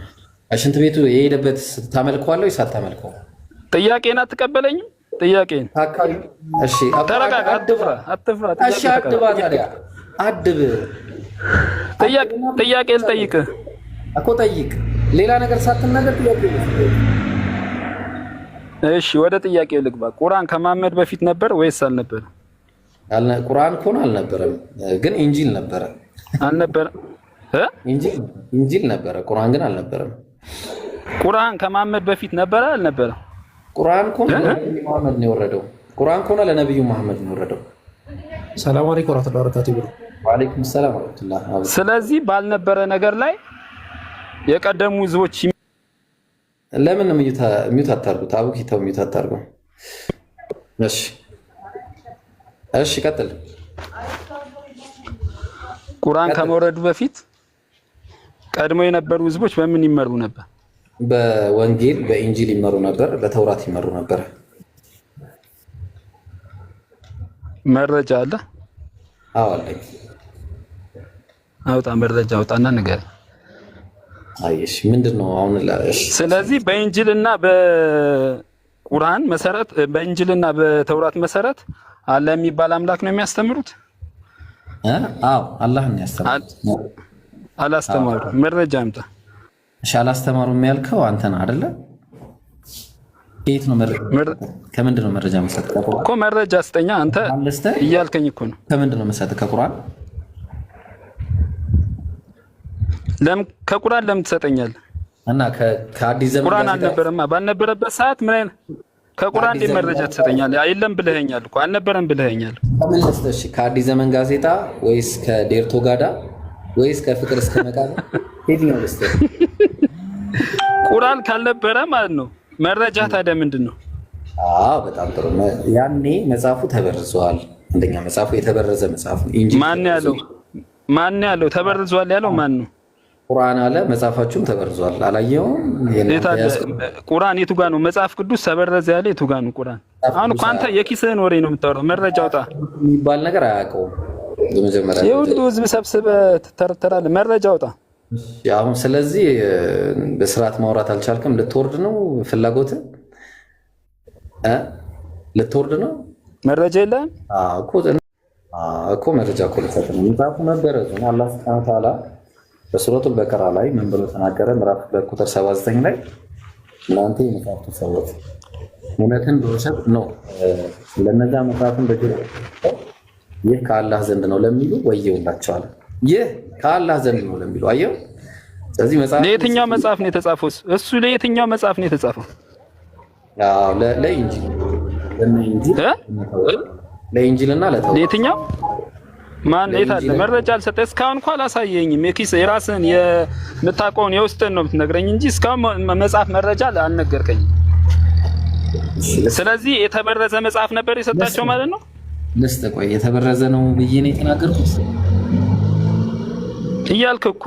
ሽንት ቤቱ የሄደበት ታመልከዋለህ ወይስ አታመልከውም? ጥያቄን አትቀበለኝም? ጥያቄን እሺ ተረጋጋ፣ አትፍራ። እሺ አድባ ታዲያ አድብ። ጥያቄ ልጠይቅህ እኮ ጠይቅ። ሌላ ነገር ሳትናገር ጥያቄ። እሺ ወደ ጥያቄው ልግባ። ቁርአን ከመሐመድ በፊት ነበር ወይስ አልነበረም? ቁርአን እኮ አልነበረም፣ ግን ኢንጂል ነበረ። አልነበረም? ኢንጂል ነበረ፣ ቁርአን ግን አልነበረም። ቁርአን ከመሐመድ በፊት ነበረ አልነበረም? ቁርአን እኮ ለነብዩ መሐመድ ነው የወረደው። ቁርአን እኮ ለነብዩ መሐመድ ነው የወረደው። ሰላም አለይኩም ወራህመቱላሂ ወበረካቱሁ። ወአለይኩም ሰላም ወራህመቱላሂ። ስለዚህ ባልነበረ ነገር ላይ የቀደሙ ህዝቦች ለምን ሚውት አታርጉት? አቡኪታው ሚውት አታርጉ። እሺ ቀጥል። ቁርአን ከመውረዱ በፊት ቀድሞ የነበሩ ህዝቦች በምን ይመሩ ነበር? በወንጌል በኢንጂል ይመሩ ነበር፣ በተውራት ይመሩ ነበር። መረጃ አለ? አዎ አለኝ። አውጣ፣ መረጃ አውጣና ንገረኝ። አይሽ ምንድነው አሁን? ስለዚህ በኢንጂልና በቁርአን መሰረት በኢንጂልና በተውራት መሰረት አለ የሚባል አምላክ ነው የሚያስተምሩት? አዎ አላህ ነው ያስተምሩት። አላስተማሩ። መረጃ አምጣ። እሺ አላስተማሩም ያልከው አንተ ነህ አይደለ? ከየት ነው መረጃ? ከምንድን ነው መረጃ የምትሰጠው እኮ? መረጃ ስጠኛ አንተ እያልከኝ እኮ ነው። ከምንድን ነው የምትሰጠው? ከቁርአን። ከቁርአን ለምን ትሰጠኛለህ? እና ከአዲስ ዘመን ቁርአን አልነበረማ። ባልነበረበት ሰዓት ምን አይነት ከቁርአን እንደ መረጃ ትሰጠኛለህ? አይለም ብለኸኛል እኮ አልነበረም ብለኸኛል። እሺ ከአዲስ ዘመን ጋዜጣ ወይስ ከዴርቶ ጋዳ ወይስ ከፍቅር እስከ መቃብር የትኛው ልስጥ? ቁርአን ካልነበረ ማለት ነው። መረጃ ታዲያ ምንድን ነው? አዎ በጣም ጥሩ። ያኔ መጽሐፉ ተበርዟል። አንደኛ መጽሐፉ የተበረዘ መጽሐፍ ነው እንጂ ማን ያለው ተበርዟል ያለው ማን ነው? ቁርአን አለ። መጽሐፋችሁም ተበርዟል። አላየውም? ቁርአን የቱ ጋር ነው? መጽሐፍ ቅዱስ ተበረዘ ያለ የቱ ጋር ነው? ቁርአን አሁን እኮ አንተ የኪስህን ወሬ ነው የምታወራው። መረጃ አውጣ። የሚባል ነገር አያውቀውም። በመጀመሪያ የሁሉ ህዝብ ሰብስበህ ትተረተራለህ። መረጃ አውጣ። አሁን ስለዚህ በስርዓት ማውራት አልቻልክም። ልትወርድ ነው ፍላጎትህ? ልትወርድ ነው? መረጃ የለህም እኮ። መረጃ እኮ ልትሰጥ ነው። መጽሐፉ መበረዙ ነው። አላህ ሱብሓነሁ ወተዓላ በሱረቱል በቀራ ላይ ምን ብሎ ተናገረ? ምዕራፍ 2 ቁጥር 79 ላይ እናንተ የመጽሐፍቱ ሰዎች እውነትን በውሸት ነው ለነዛ መጽሐፍን በጅል ይህ ከአላህ ዘንድ ነው ለሚሉ ወየውላቸዋል። ይህ ከአላህ ዘንድ ነው ለሚሉ አየው። ስለዚህ መጽሐፍ ለየትኛው መጽሐፍ ነው የተጻፈው? እሱ ለየትኛው መጽሐፍ ነው የተጻፈው? አዎ ለኢንጂል ለኢንጂልና ለተውራት። ለየትኛው ማን የታለ? መረጃ አልሰጠ እስካሁን እንኳን አላሳየኝም። የኪስ የራስህን የምታውቀውን የውስጥህን ነው የምትነግረኝ እንጂ እስካሁን መጽሐፍ መረጃ አልነገርከኝም። ስለዚህ የተበረዘ መጽሐፍ ነበር የሰጣቸው ማለት ነው። ልስጥ ቆይ፣ የተበረዘ ነው ብዬ ነው የተናገርኩት እያልክ እኮ።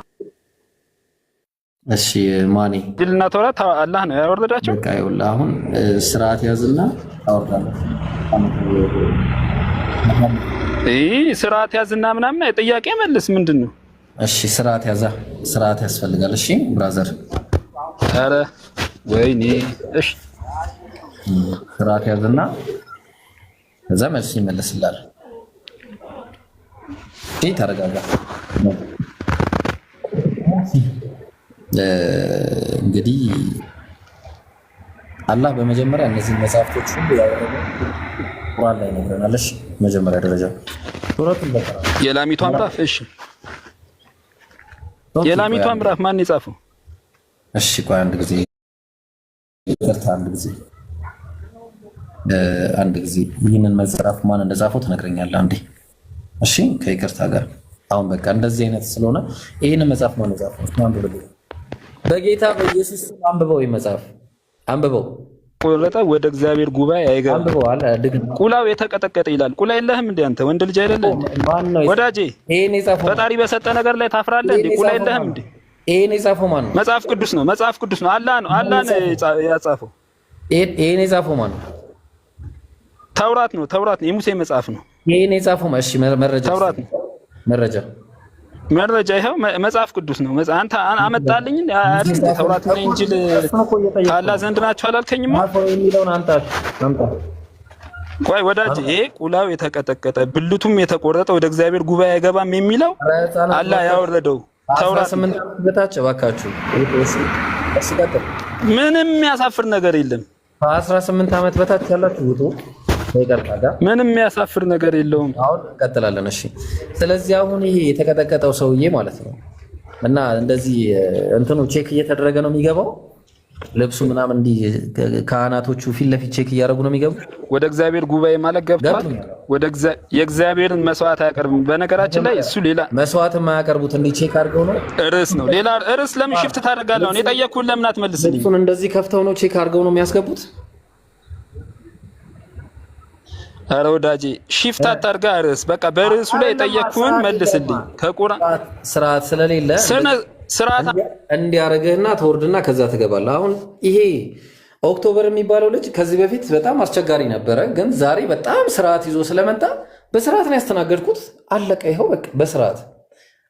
እሺ ማኔ ድልና ተውራት አላህ ነው ያወረዳቸው። በቃ ይኸውልህ አሁን ስርዓት ያዝና ታወርዳለህ። ስርዓት ያዝና ምናምን ጥያቄ መልስ። ምንድን ነው? እሺ ስርዓት ያዛ፣ ስርዓት ያስፈልጋል። እሺ ብራዘር፣ ኧረ ወይኔ እሺ ስርዓት ያዝና ከዛ መልስ ይመለስላል። እሺ ተረጋጋ። እንግዲህ አላህ በመጀመሪያ እነዚህ መጽሐፍቶች ሁሉ ያወረደው ቁርአን ላይ ነግረናል። እሺ መጀመሪያ ደረጃ ሱረቱል በቀራ የላሚቷ ምዕራፍ። እሺ የላሚቷ ምዕራፍ ማን የጻፈው? እሺ ቆይ አንድ ጊዜ ይቅርታ፣ አንድ ጊዜ ይህንን መጽሐፍ ማን እንደጻፈው ትነግረኛለህ አንዴ። እሺ ከይቅርታ ጋር አሁን በቃ እንደዚህ አይነት ስለሆነ ይህንን መጽሐፍ ማን የጻፈው? አንብበው፣ በጌታ በኢየሱስ ስም አንብበው። ይህ መጽሐፍ አንብበው። ቆረጠ ወደ እግዚአብሔር ጉባኤ አይገባም። ቁላው የተቀጠቀጠ ይላል። ቁላ የለህም እንዴ አንተ ወንድ ልጅ አይደለህ ወዳጄ? ፈጣሪ በሰጠ ነገር ላይ ታፍራለህ እንዴ? ቁላ የለህም እንዴ? ይሄን የጻፈው ማን ነው? መጽሐፍ ቅዱስ ነው። መጽሐፍ ቅዱስ ነው። አላህ ነው ያጻፈው። ይሄን የጻፈው ማን ነው? ተውራት ነው። ተውራት ነው። የሙሴ መጽሐፍ ነው። ይሄን የጻፈው እሺ፣ መረጃ ተውራት ነው። መረጃ ይኸው መጽሐፍ ቅዱስ ነው። አንተ አመጣልኝ አይደል? ተውራትና ኢንጂል ካላ ዘንድ ናቸው አላልከኝም? ቆይ ወዳጅ፣ ይሄ ቁላው የተቀጠቀጠ ብልቱም የተቆረጠ ወደ እግዚአብሔር ጉባኤ አይገባም የሚለው አላህ ያወረደው ተውራት። በታች እባካችሁ ምንም የሚያሳፍር ነገር የለም። ከ18 ዓመት በታች ያላችሁ ውጡ። ምንም የሚያሳፍር ነገር የለውም። አሁን እንቀጥላለን። እሺ ስለዚህ አሁን ይሄ የተቀጠቀጠው ሰውዬ ማለት ነው እና እንደዚህ እንትኑ ቼክ እየተደረገ ነው የሚገባው። ልብሱ ምናምን እንዲህ ካህናቶቹ ፊት ለፊት ቼክ እያደረጉ ነው የሚገቡ ወደ እግዚአብሔር ጉባኤ ማለት ገብቷል። ወደ የእግዚአብሔርን መስዋዕት አያቀርብም። በነገራችን ላይ እሱ ሌላ መስዋዕት የማያቀርቡት እንዲህ ቼክ አድርገው ነው። ርዕስ ነው ሌላ ርዕስ። ለምን ሽፍት ታደርጋለህ? እኔ ጠየቅኩህን ለምን አትመልስልኝ? እሱን እንደዚህ ከፍተው ነው ቼክ አድርገው ነው የሚያስገቡት። አረ ወዳጄ ሽፍት አታርጋ ርዕስ። በቃ በርዕሱ ላይ የጠየቅኩህን መልስልኝ። ከቁርአን ስርዓት ስለሌለ ስርዓት እንዲያደርግህና ተወርድና ከዛ ትገባለህ። አሁን ይሄ ኦክቶበር የሚባለው ልጅ ከዚህ በፊት በጣም አስቸጋሪ ነበረ፣ ግን ዛሬ በጣም ስርዓት ይዞ ስለመጣ በስርዓት ነው ያስተናገድኩት። አለቀ። ይኸው በቃ በስርዓት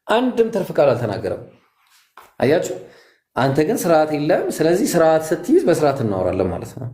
አንድም ትርፍ ቃል አልተናገረም። አያችሁ፣ አንተ ግን ስርዓት የለም። ስለዚህ ስርዓት ስትይዝ በስርዓት እናወራለን ማለት ነው።